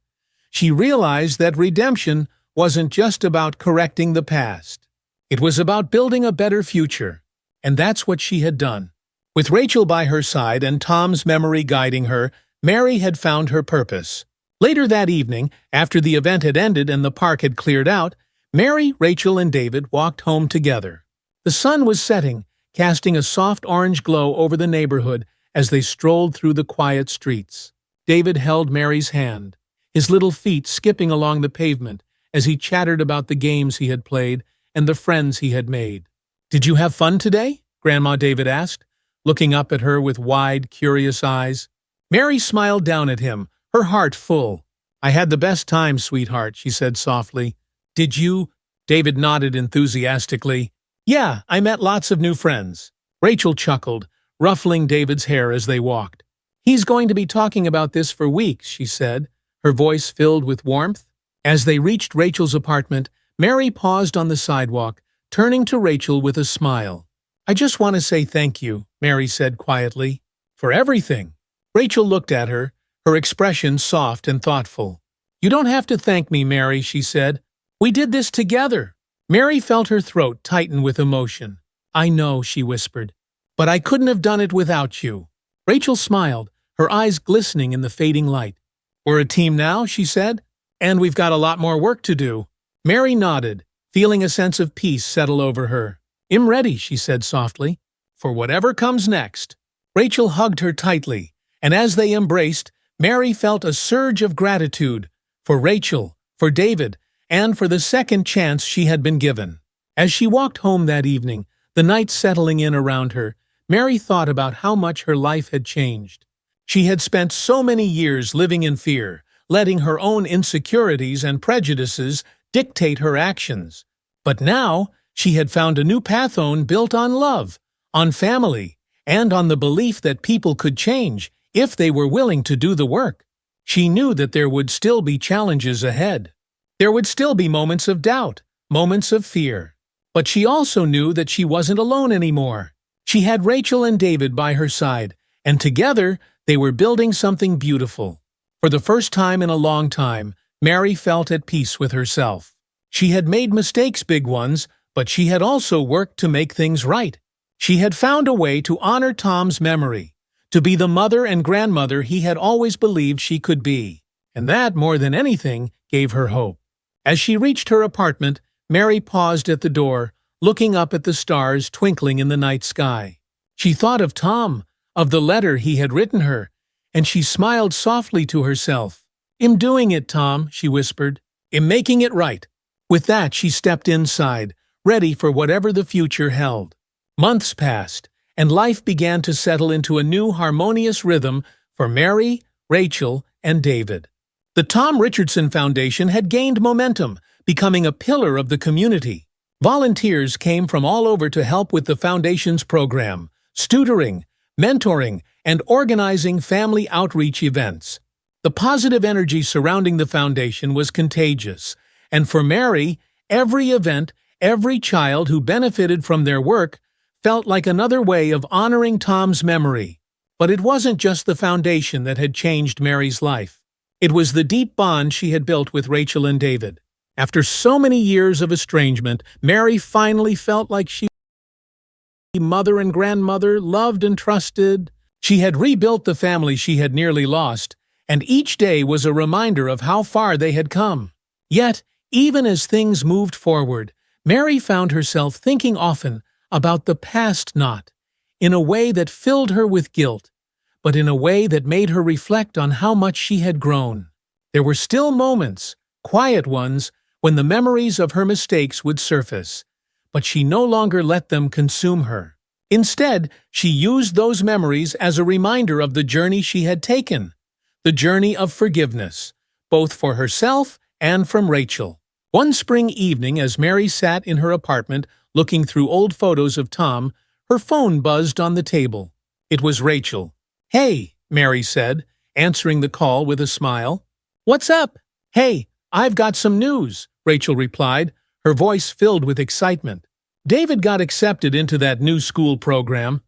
she realized that redemption wasn't just about correcting the past. It was about building a better future, and that's what she had done. With Rachel by her side and Tom's memory guiding her, Mary had found her purpose. Later that evening, after the event had ended and the park had cleared out, Mary, Rachel, and David walked home together. The sun was setting, casting a soft orange glow over the neighborhood as they strolled through the quiet streets. David held Mary's hand, his little feet skipping along the pavement as he chattered about the games he had played and the friends he had made. "Did you have fun today?" Grandma David asked, looking up at her with wide, curious eyes. Mary smiled down at him, her heart full. "I had the best time, sweetheart," she said softly. "Did you?" David nodded enthusiastically. "Yeah, I met lots of new friends." Rachel chuckled, ruffling David's hair as they walked. "He's going to be talking about this for weeks," she said, her voice filled with warmth. As they reached Rachel's apartment, Mary paused on the sidewalk, turning to Rachel with a smile. "I just want to say thank you," Mary said quietly, "for everything." Rachel looked at her, her expression soft and thoughtful. "You don't have to thank me, Mary," she said. "We did this together." Mary felt her throat tighten with emotion. "I know," she whispered, "but I couldn't have done it without you." Rachel smiled, her eyes glistening in the fading light. "We're a team now," she said, "and we've got a lot more work to do." Mary nodded, feeling a sense of peace settle over her. "I'm ready," she said softly, "for whatever comes next." Rachel hugged her tightly, and as they embraced, Mary felt a surge of gratitude for Rachel, for David, and for the second chance she had been given. As she walked home that evening, the night settling in around her, Mary thought about how much her life had changed. She had spent so many years living in fear, letting her own insecurities and prejudices dictate her actions. But now, she had found a new path built on love, on family, and on the belief that people could change if they were willing to do the work. She knew that there would still be challenges ahead. There would still be moments of doubt, moments of fear. But she also knew that she wasn't alone anymore. She had Rachel and David by her side, and together they were building something beautiful. For the first time in a long time, Mary felt at peace with herself. She had made mistakes, big ones, but she had also worked to make things right. She had found a way to honor Tom's memory, to be the mother and grandmother he had always believed she could be. And that, more than anything, gave her hope. As she reached her apartment, Mary paused at the door, looking up at the stars twinkling in the night sky. She thought of Tom, of the letter he had written her, and she smiled softly to herself. "I'm doing it, Tom," she whispered. "I'm making it right." With that, she stepped inside, ready for whatever the future held. Months passed, and life began to settle into a new harmonious rhythm for Mary, Rachel, and David. The Tom Richardson Foundation had gained momentum, becoming a pillar of the community. Volunteers came from all over to help with the foundation's program, tutoring, mentoring, and organizing family outreach events. The positive energy surrounding the foundation was contagious, and for Mary, every event, every child who benefited from their work felt like another way of honoring Tom's memory. But it wasn't just the foundation that had changed Mary's life. It was the deep bond she had built with Rachel and David. After so many years of estrangement, Mary finally felt like she was mother and grandmother, loved and trusted. She had rebuilt the family she had nearly lost, and each day was a reminder of how far they had come. Yet, even as things moved forward, Mary found herself thinking often about the past, not in a way that filled her with guilt, but in a way that made her reflect on how much she had grown. There were still moments, quiet ones, when the memories of her mistakes would surface, but she no longer let them consume her. Instead, she used those memories as a reminder of the journey she had taken, the journey of forgiveness, both for herself and from Rachel. One spring evening, as Mary sat in her apartment looking through old photos of Tom, her phone buzzed on the table. It was Rachel. "Hey," Mary said, answering the call with a smile. "What's up?" "Hey, I've got some news," Rachel replied, her voice filled with excitement. "David got accepted into that new school program.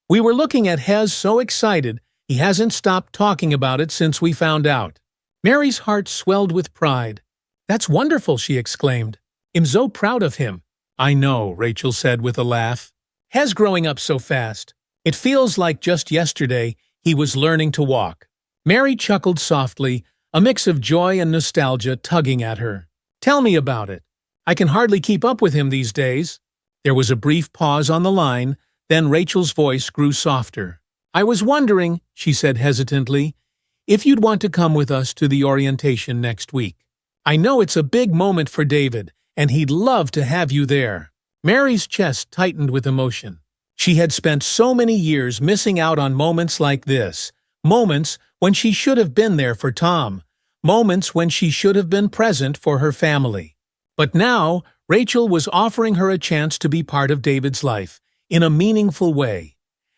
We were looking at Hez, so excited, he hasn't stopped talking about it since we found out." Mary's heart swelled with pride. "That's wonderful," she exclaimed. "I'm so proud of him." "I know," Rachel said with a laugh. "Hez growing up so fast. It feels like just yesterday he was learning to walk." Mary chuckled softly, a mix of joy and nostalgia tugging at her. "Tell me about it. I can hardly keep up with him these days." There was a brief pause on the line, then Rachel's voice grew softer. "I was wondering," she said hesitantly, "if you'd want to come with us to the orientation next week. I know it's a big moment for David, and he'd love to have you there." Mary's chest tightened with emotion. She had spent so many years missing out on moments like this, moments when she should have been there for Tom, moments when she should have been present for her family. But now, Rachel was offering her a chance to be part of David's life, in a meaningful way,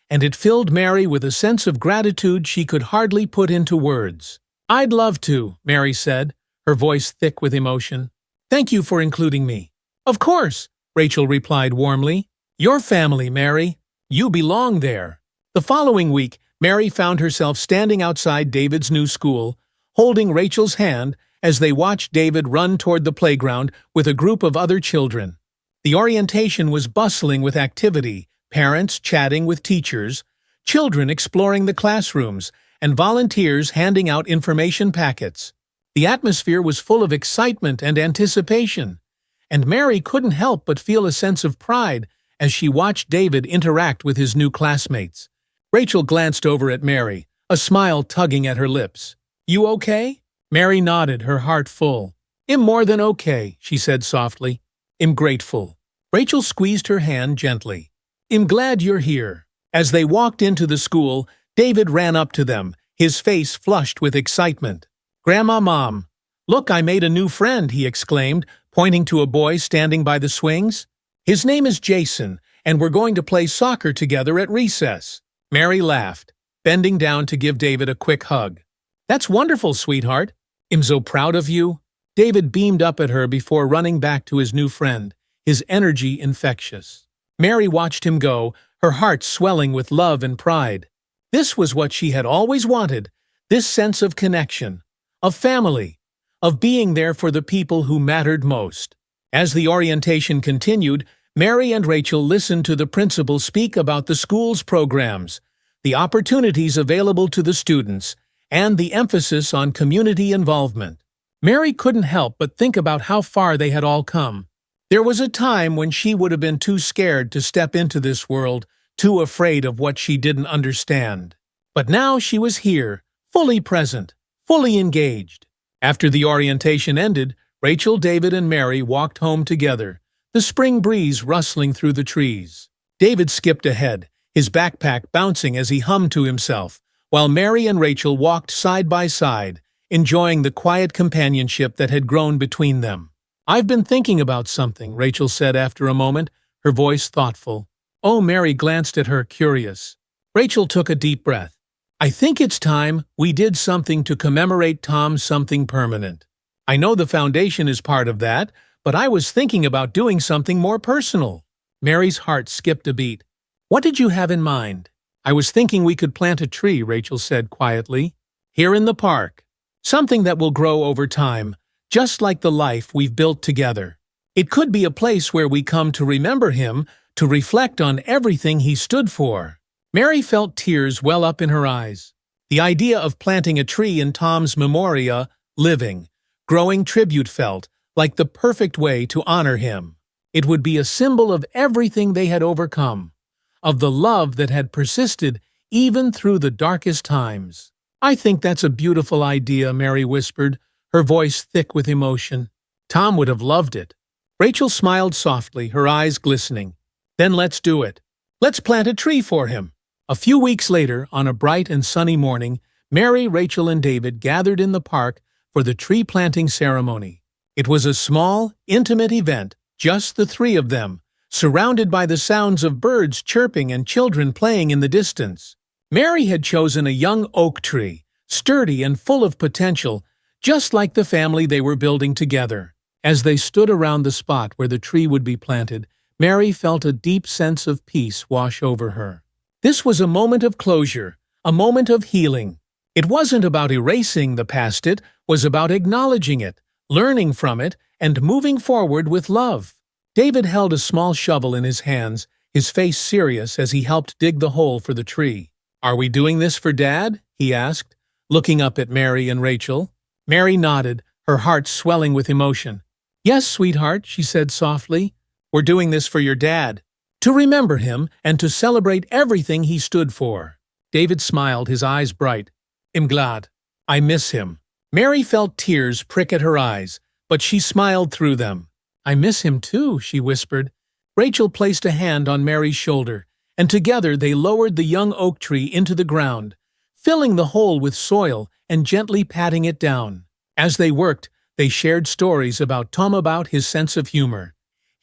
and it filled Mary with a sense of gratitude she could hardly put into words. "I'd love to," Mary said, her voice thick with emotion. "Thank you for including me." "Of course," Rachel replied warmly. "Your family, Mary. You belong there." The following week, Mary found herself standing outside David's new school, holding Rachel's hand as they watched David run toward the playground with a group of other children. The orientation was bustling with activity, parents chatting with teachers, children exploring the classrooms, and volunteers handing out information packets. The atmosphere was full of excitement and anticipation, and Mary couldn't help but feel a sense of pride as she watched David interact with his new classmates. Rachel glanced over at Mary, a smile tugging at her lips. "You okay?" Mary nodded, her heart full. "I'm more than okay," she said softly. "I'm grateful." Rachel squeezed her hand gently. "I'm glad you're here." As they walked into the school, David ran up to them, his face flushed with excitement. "Grandma, Mom, look, I made a new friend," he exclaimed, pointing to a boy standing by the swings. "His name is Jason, and we're going to play soccer together at recess." Mary laughed, bending down to give David a quick hug. "That's wonderful, sweetheart. I'm so proud of you." David beamed up at her before running back to his new friend, his energy infectious. Mary watched him go, her heart swelling with love and pride. This was what she had always wanted, this sense of connection, of family, of being there for the people who mattered most. As the orientation continued, Mary and Rachel listened to the principal speak about the school's programs, the opportunities available to the students, and the emphasis on community involvement. Mary couldn't help but think about how far they had all come. There was a time when she would have been too scared to step into this world, too afraid of what she didn't understand. But now she was here, fully present, fully engaged. After the orientation ended, Rachel, David, and Mary walked home together, the spring breeze rustling through the trees. David skipped ahead, his backpack bouncing as he hummed to himself, while Mary and Rachel walked side by side, enjoying the quiet companionship that had grown between them. "I've been thinking about something," Rachel said after a moment, her voice thoughtful. Oh, Mary glanced at her, curious. Rachel took a deep breath. "I think it's time we did something to commemorate Tom, something permanent. I know the foundation is part of that, but I was thinking about doing something more personal." Mary's heart skipped a beat. "What did you have in mind?" "I was thinking we could plant a tree," Rachel said quietly. "Here in the park. Something that will grow over time, just like the life we've built together. It could be a place where we come to remember him, to reflect on everything he stood for." Mary felt tears well up in her eyes. The idea of planting a tree in Tom's memoria, living, growing tribute felt like the perfect way to honor him. It would be a symbol of everything they had overcome, of the love that had persisted even through the darkest times. "I think that's a beautiful idea," Mary whispered, her voice thick with emotion. "Tom would have loved it." Rachel smiled softly, her eyes glistening. "Then let's do it. Let's plant a tree for him." A few weeks later, on a bright and sunny morning, Mary, Rachel, and David gathered in the park for the tree planting ceremony. It was a small, intimate event, just the three of them, surrounded by the sounds of birds chirping and children playing in the distance. Mary had chosen a young oak tree, sturdy and full of potential, just like the family they were building together. As they stood around the spot where the tree would be planted, Mary felt a deep sense of peace wash over her. This was a moment of closure, a moment of healing. It wasn't about erasing the past, it was about acknowledging it, learning from it, and moving forward with love. David held a small shovel in his hands, his face serious as he helped dig the hole for the tree. "Are we doing this for Dad?" he asked, looking up at Mary and Rachel. Mary nodded, her heart swelling with emotion. "Yes, sweetheart," she said softly. "We're doing this for your dad, to remember him and to celebrate everything he stood for." David smiled, his eyes bright. "I'm glad. I miss him." Mary felt tears prick at her eyes, but she smiled through them. "I miss him too," she whispered. Rachel placed a hand on Mary's shoulder, and together they lowered the young oak tree into the ground, filling the hole with soil and gently patting it down. As they worked, they shared stories about Tom, about his sense of humor,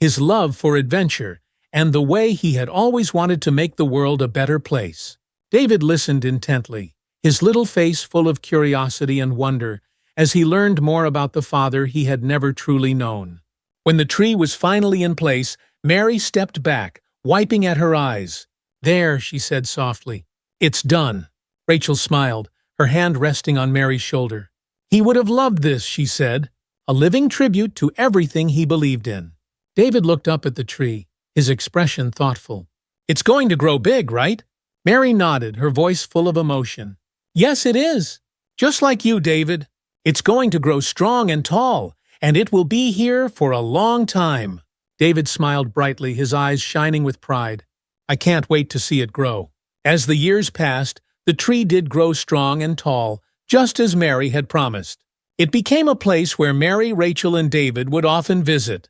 his love for adventure, and the way he had always wanted to make the world a better place. David listened intently, his little face full of curiosity and wonder, as he learned more about the father he had never truly known. When the tree was finally in place, Mary stepped back, wiping at her eyes. "There," she said softly. "It's done." Rachel smiled, her hand resting on Mary's shoulder. "He would have loved this," she said, a living tribute to everything he believed in. David looked up at the tree, his expression thoughtful. "It's going to grow big, right?" Mary nodded, her voice full of emotion. "Yes, it is. Just like you, David. It's going to grow strong and tall, and it will be here for a long time." David smiled brightly, his eyes shining with pride. "I can't wait to see it grow." As the years passed, the tree did grow strong and tall, just as Mary had promised. It became a place where Mary, Rachel, and David would often visit,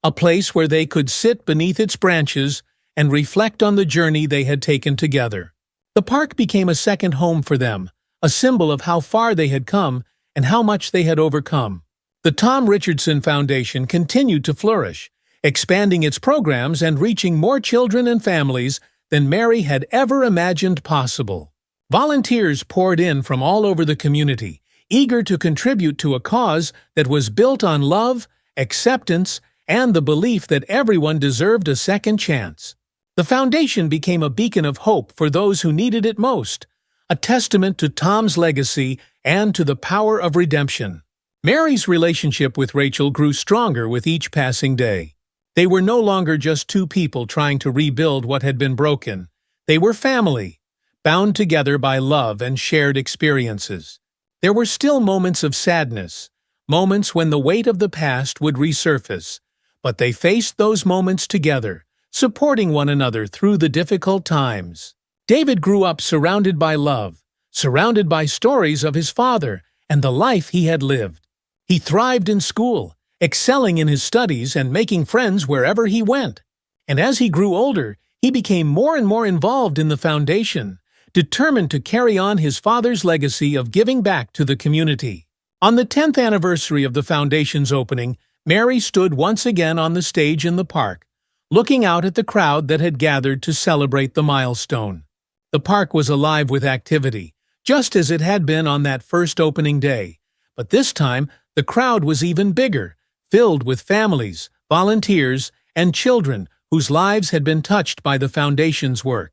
a place where they could sit beneath its branches and reflect on the journey they had taken together. The park became a second home for them, a symbol of how far they had come and how much they had overcome. The Tom Richardson Foundation continued to flourish, expanding its programs and reaching more children and families than Mary had ever imagined possible. Volunteers poured in from all over the community, eager to contribute to a cause that was built on love, acceptance, and the belief that everyone deserved a second chance. The foundation became a beacon of hope for those who needed it most, a testament to Tom's legacy and to the power of redemption. Mary's relationship with Rachel grew stronger with each passing day. They were no longer just two people trying to rebuild what had been broken. They were family, bound together by love and shared experiences. There were still moments of sadness, moments when the weight of the past would resurface, but they faced those moments together, supporting one another through the difficult times. David grew up surrounded by love, surrounded by stories of his father and the life he had lived. He thrived in school, excelling in his studies and making friends wherever he went. And as he grew older, he became more and more involved in the foundation, determined to carry on his father's legacy of giving back to the community. On the 10th anniversary of the foundation's opening, Mary stood once again on the stage in the park, looking out at the crowd that had gathered to celebrate the milestone. The park was alive with activity, just as it had been on that first opening day. But this time, the crowd was even bigger, filled with families, volunteers, and children whose lives had been touched by the foundation's work.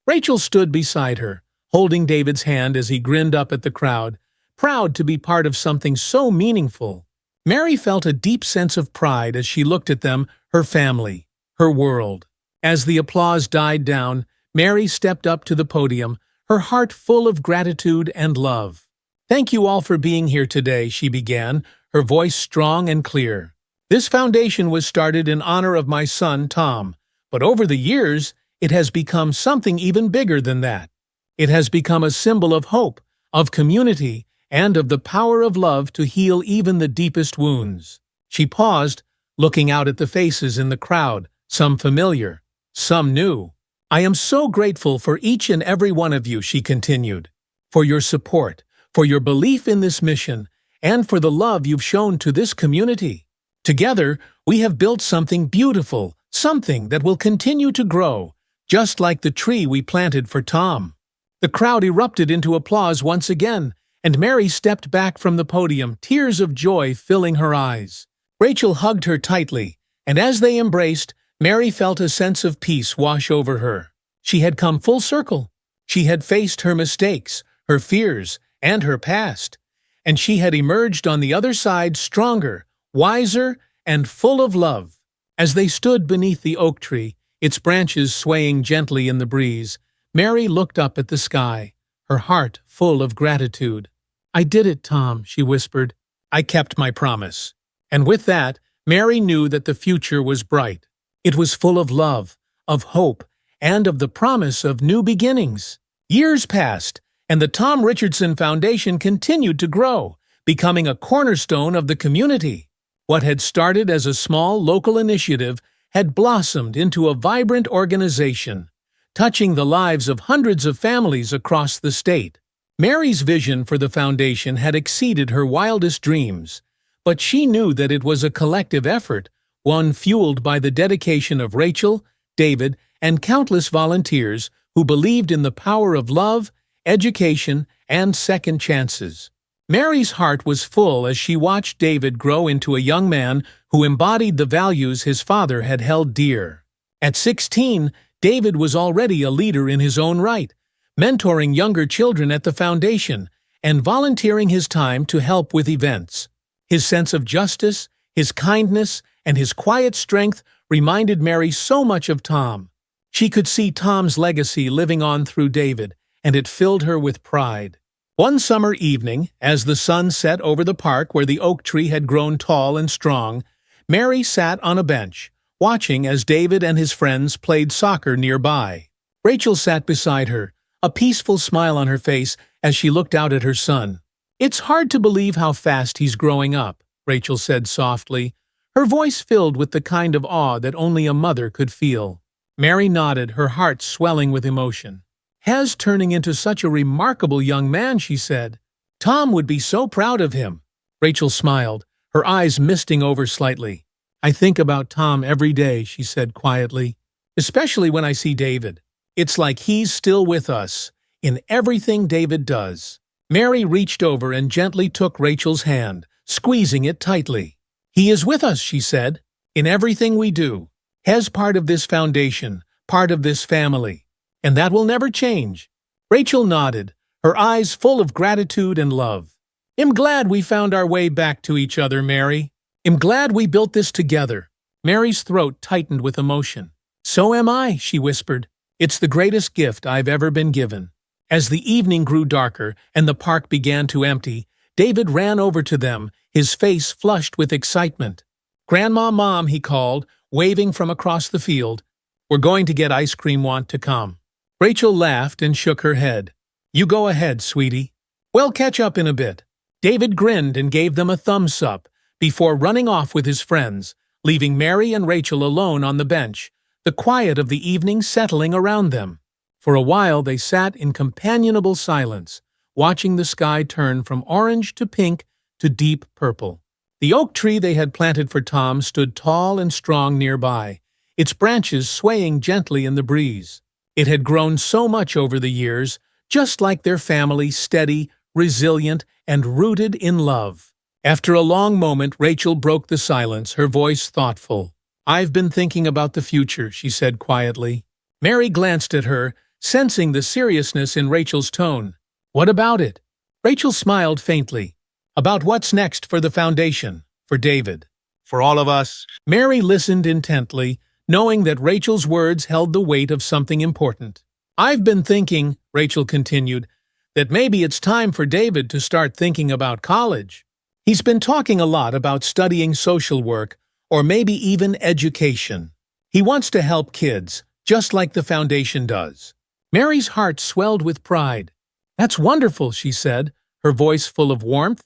Rachel stood beside her, holding David's hand as he grinned up at the crowd, proud to be part of something so meaningful. Mary felt a deep sense of pride as she looked at them, her family, her world. As the applause died down, Mary stepped up to the podium, her heart full of gratitude and love. "Thank you all for being here today," she began, her voice strong and clear. "This foundation was started in honor of my son, Tom, but over the years, it has become something even bigger than that. It has become a symbol of hope, of community, and of the power of love to heal even the deepest wounds." She paused, looking out at the faces in the crowd, some familiar, some new. "I am so grateful for each and every one of you," she continued, "for your support, for your belief in this mission, and for the love you've shown to this community. Together, we have built something beautiful, something that will continue to grow, just like the tree we planted for Tom." The crowd erupted into applause once again, and Mary stepped back from the podium, tears of joy filling her eyes. Rachel hugged her tightly, and as they embraced, Mary felt a sense of peace wash over her. She had come full circle. She had faced her mistakes, her fears, and her past, and she had emerged on the other side stronger, wiser, and full of love. As they stood beneath the oak tree, its branches swaying gently in the breeze, Mary looked up at the sky, her heart full of gratitude. "I did it, Tom," she whispered. "I kept my promise." And with that, Mary knew that the future was bright. It was full of love, of hope, and of the promise of new beginnings. Years passed, and the Tom Richardson Foundation continued to grow, becoming a cornerstone of the community. What had started as a small local initiative had blossomed into a vibrant organization, touching the lives of hundreds of families across the state. Mary's vision for the foundation had exceeded her wildest dreams, but she knew that it was a collective effort, one fueled by the dedication of Rachel, David, and countless volunteers who believed in the power of love, education, and second chances. Mary's heart was full as she watched David grow into a young man who embodied the values his father had held dear. At 16, David was already a leader in his own right, mentoring younger children at the foundation and volunteering his time to help with events. His sense of justice, his kindness, and his quiet strength reminded Mary so much of Tom. She could see Tom's legacy living on through David, and it filled her with pride. One summer evening, as the sun set over the park where the oak tree had grown tall and strong, Mary sat on a bench, watching as David and his friends played soccer nearby. Rachel sat beside her, a peaceful smile on her face as she looked out at her son. "It's hard to believe how fast he's growing up," Rachel said softly, her voice filled with the kind of awe that only a mother could feel. Mary nodded, her heart swelling with emotion. "Has turning into such a remarkable young man," she said. "Tom would be so proud of him." Rachel smiled, her eyes misting over slightly. "I think about Tom every day," she said quietly, "especially when I see David. It's like he's still with us, in everything David does." Mary reached over and gently took Rachel's hand, squeezing it tightly. "He is with us," she said, "in everything we do. As part of this foundation, part of this family. And that will never change. Rachel nodded, her eyes full of gratitude and love. I'm glad we found our way back to each other, Mary. I'm glad we built this together. Mary's throat tightened with emotion. So am I, she whispered. It's the greatest gift I've ever been given. As the evening grew darker and the park began to empty, David ran over to them, his face flushed with excitement. Grandma, Mom, he called, waving from across the field. We're going to get ice cream, want to come? Rachel laughed and shook her head. You go ahead, sweetie. We'll catch up in a bit. David grinned and gave them a thumbs up before running off with his friends, leaving Mary and Rachel alone on the bench, the quiet of the evening settling around them. For a while they sat in companionable silence, watching the sky turn from orange to pink to deep purple. The oak tree they had planted for Tom stood tall and strong nearby, its branches swaying gently in the breeze. It had grown so much over the years, just like their family, steady, resilient, and rooted in love. After a long moment, Rachel broke the silence, her voice thoughtful. I've been thinking about the future, she said quietly. Mary glanced at her, sensing the seriousness in Rachel's tone. What about it? Rachel smiled faintly. About what's next for the foundation, for David. For all of us. Mary listened intently, knowing that Rachel's words held the weight of something important. I've been thinking, Rachel continued, that maybe it's time for David to start thinking about college. He's been talking a lot about studying social work, or maybe even education. He wants to help kids, just like the foundation does. Mary's heart swelled with pride. That's wonderful, she said, her voice full of warmth.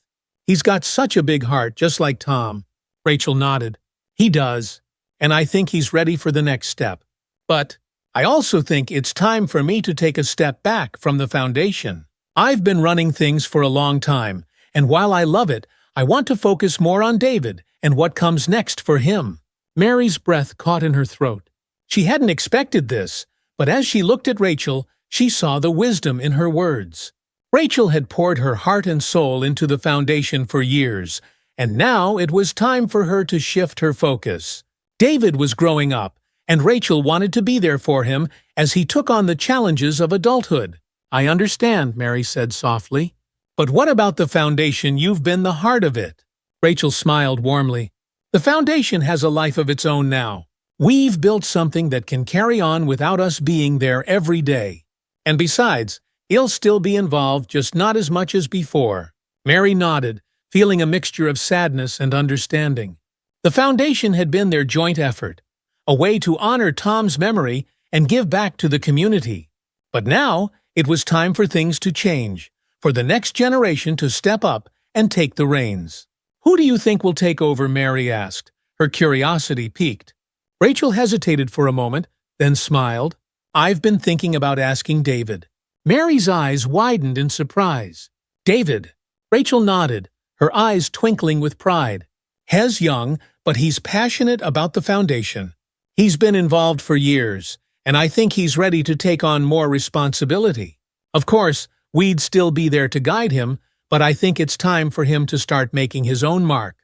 He's got such a big heart, just like Tom. Rachel nodded. He does, and I think he's ready for the next step. But I also think it's time for me to take a step back from the foundation. I've been running things for a long time, and while I love it, I want to focus more on David and what comes next for him. Mary's breath caught in her throat. She hadn't expected this, but as she looked at Rachel, she saw the wisdom in her words. Rachel had poured her heart and soul into the foundation for years, and now it was time for her to shift her focus. David was growing up, and Rachel wanted to be there for him as he took on the challenges of adulthood. I understand, Mary said softly. But what about the foundation? You've been the heart of it. Rachel smiled warmly. The foundation has a life of its own now. We've built something that can carry on without us being there every day. And besides, he'll still be involved, just not as much as before. Mary nodded, feeling a mixture of sadness and understanding. The foundation had been their joint effort, a way to honor Tom's memory and give back to the community. But now, it was time for things to change, for the next generation to step up and take the reins. Who do you think will take over? Mary asked, her curiosity piqued. Rachel hesitated for a moment, then smiled. I've been thinking about asking David. Mary's eyes widened in surprise. David. Rachel nodded, her eyes twinkling with pride. He's young, but he's passionate about the foundation. He's been involved for years, and I think he's ready to take on more responsibility. Of course, we'd still be there to guide him, but I think it's time for him to start making his own mark.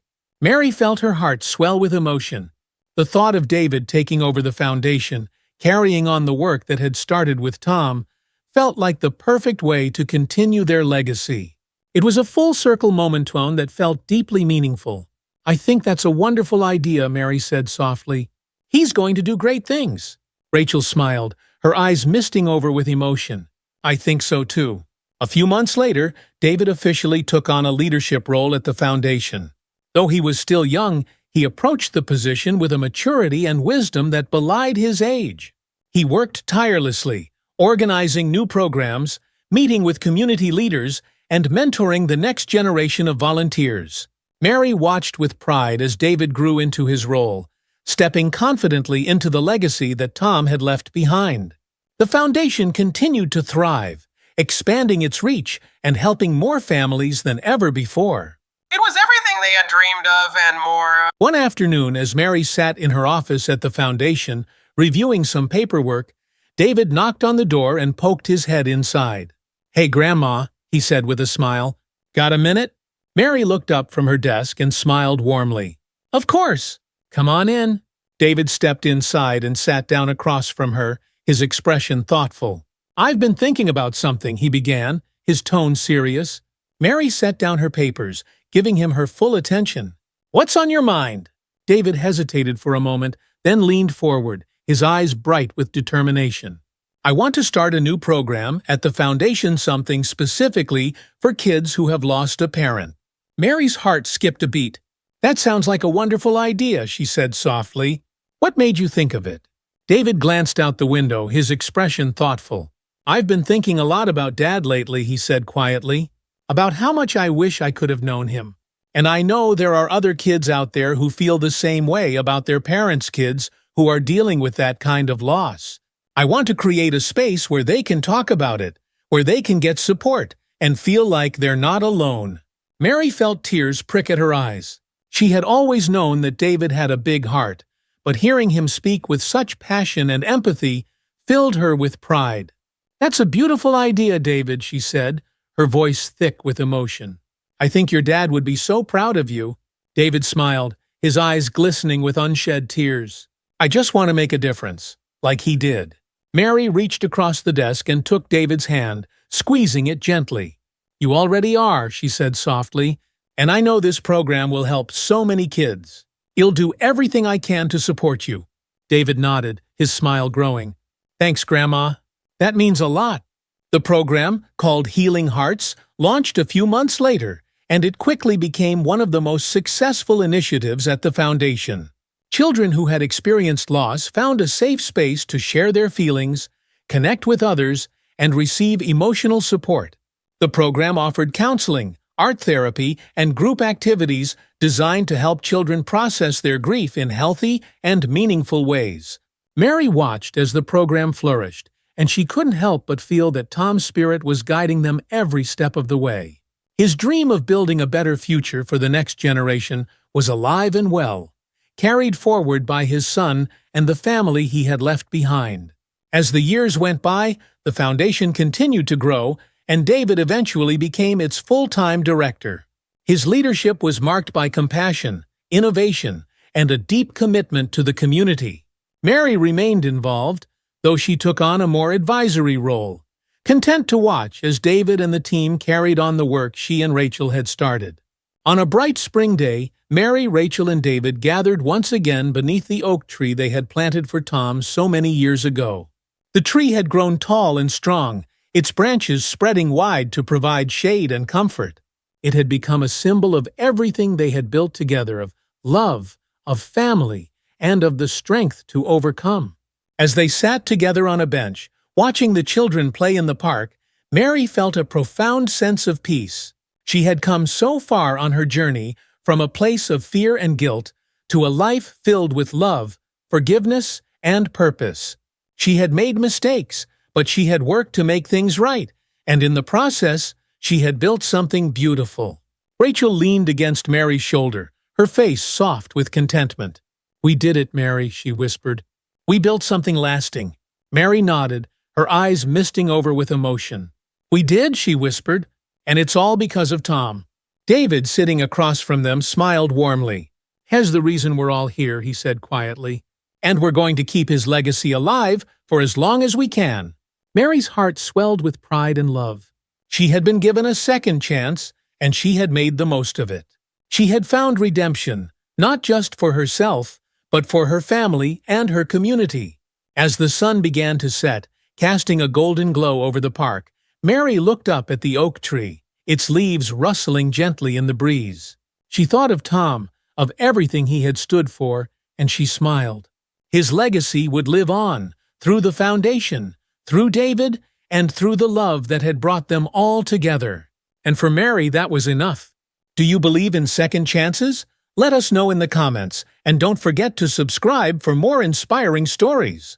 Mary felt her heart swell with emotion. The thought of David taking over the foundation, carrying on the work that had started with Tom, felt like the perfect way to continue their legacy. It was a full-circle moment that felt deeply meaningful. I think that's a wonderful idea, Mary said softly. He's going to do great things. Rachel smiled, her eyes misting over with emotion. I think so too. A few months later, David officially took on a leadership role at the foundation. Though he was still young, he approached the position with a maturity and wisdom that belied his age. He worked tirelessly, organizing new programs, meeting with community leaders, and mentoring the next generation of volunteers. Mary watched with pride as David grew into his role, stepping confidently into the legacy that Tom had left behind. The foundation continued to thrive, expanding its reach and helping more families than ever before. It was everything they had dreamed of and more. One afternoon, as Mary sat in her office at the foundation, reviewing some paperwork, David knocked on the door and poked his head inside. Hey, Grandma, he said with a smile. Got a minute? Mary looked up from her desk and smiled warmly. Of course. Come on in. David stepped inside and sat down across from her, his expression thoughtful. "I've been thinking about something," he began, his tone serious. Mary set down her papers, giving him her full attention. "What's on your mind?" David hesitated for a moment, then leaned forward, his eyes bright with determination. "I want to start a new program at the foundation, something specifically for kids who have lost a parent." Mary's heart skipped a beat. "That sounds like a wonderful idea," she said softly. "What made you think of it?" David glanced out the window, his expression thoughtful. "I've been thinking a lot about Dad lately," he said quietly, "about how much I wish I could have known him. And I know there are other kids out there who feel the same way about their parents' kids who are dealing with that kind of loss. I want to create a space where they can talk about it, where they can get support, and feel like they're not alone." Mary felt tears prick at her eyes. She had always known that David had a big heart, but hearing him speak with such passion and empathy filled her with pride. "That's a beautiful idea, David," she said, her voice thick with emotion. "I think your dad would be so proud of you." David smiled, his eyes glistening with unshed tears. "I just want to make a difference, like he did." Mary reached across the desk and took David's hand, squeezing it gently. "You already are," she said softly, "and I know this program will help so many kids. I'll do everything I can to support you." David nodded, his smile growing. "Thanks, Grandma. That means a lot." The program, called Healing Hearts, launched a few months later, and it quickly became one of the most successful initiatives at the foundation. Children who had experienced loss found a safe space to share their feelings, connect with others, and receive emotional support. The program offered counseling, art therapy, and group activities designed to help children process their grief in healthy and meaningful ways. Mary watched as the program flourished, and she couldn't help but feel that Tom's spirit was guiding them every step of the way. His dream of building a better future for the next generation was alive and well, carried forward by his son and the family he had left behind. As the years went by, the foundation continued to grow, and David eventually became its full-time director. His leadership was marked by compassion, innovation, and a deep commitment to the community. Mary remained involved, though she took on a more advisory role, content to watch as David and the team carried on the work she and Rachel had started. On a bright spring day, Mary, Rachel, and David gathered once again beneath the oak tree they had planted for Tom so many years ago. The tree had grown tall and strong, its branches spreading wide to provide shade and comfort. It had become a symbol of everything they had built together, of love, of family, and of the strength to overcome. As they sat together on a bench, watching the children play in the park, Mary felt a profound sense of peace. She had come so far on her journey from a place of fear and guilt to a life filled with love, forgiveness, and purpose. She had made mistakes, but she had worked to make things right, and in the process, she had built something beautiful. Rachel leaned against Mary's shoulder, her face soft with contentment. "We did it, Mary," she whispered. "We built something lasting." Mary nodded, her eyes misting over with emotion. "We did," she whispered, "and it's all because of Tom." David, sitting across from them, smiled warmly. "He's the reason we're all here," he said quietly. "And we're going to keep his legacy alive for as long as we can." Mary's heart swelled with pride and love. She had been given a second chance, and she had made the most of it. She had found redemption, not just for herself, but for her family and her community. As the sun began to set, casting a golden glow over the park, Mary looked up at the oak tree, its leaves rustling gently in the breeze. She thought of Tom, of everything he had stood for, and she smiled. His legacy would live on, through the foundation, through David, and through the love that had brought them all together. And for Mary, that was enough. Do you believe in second chances? Let us know in the comments, and don't forget to subscribe for more inspiring stories.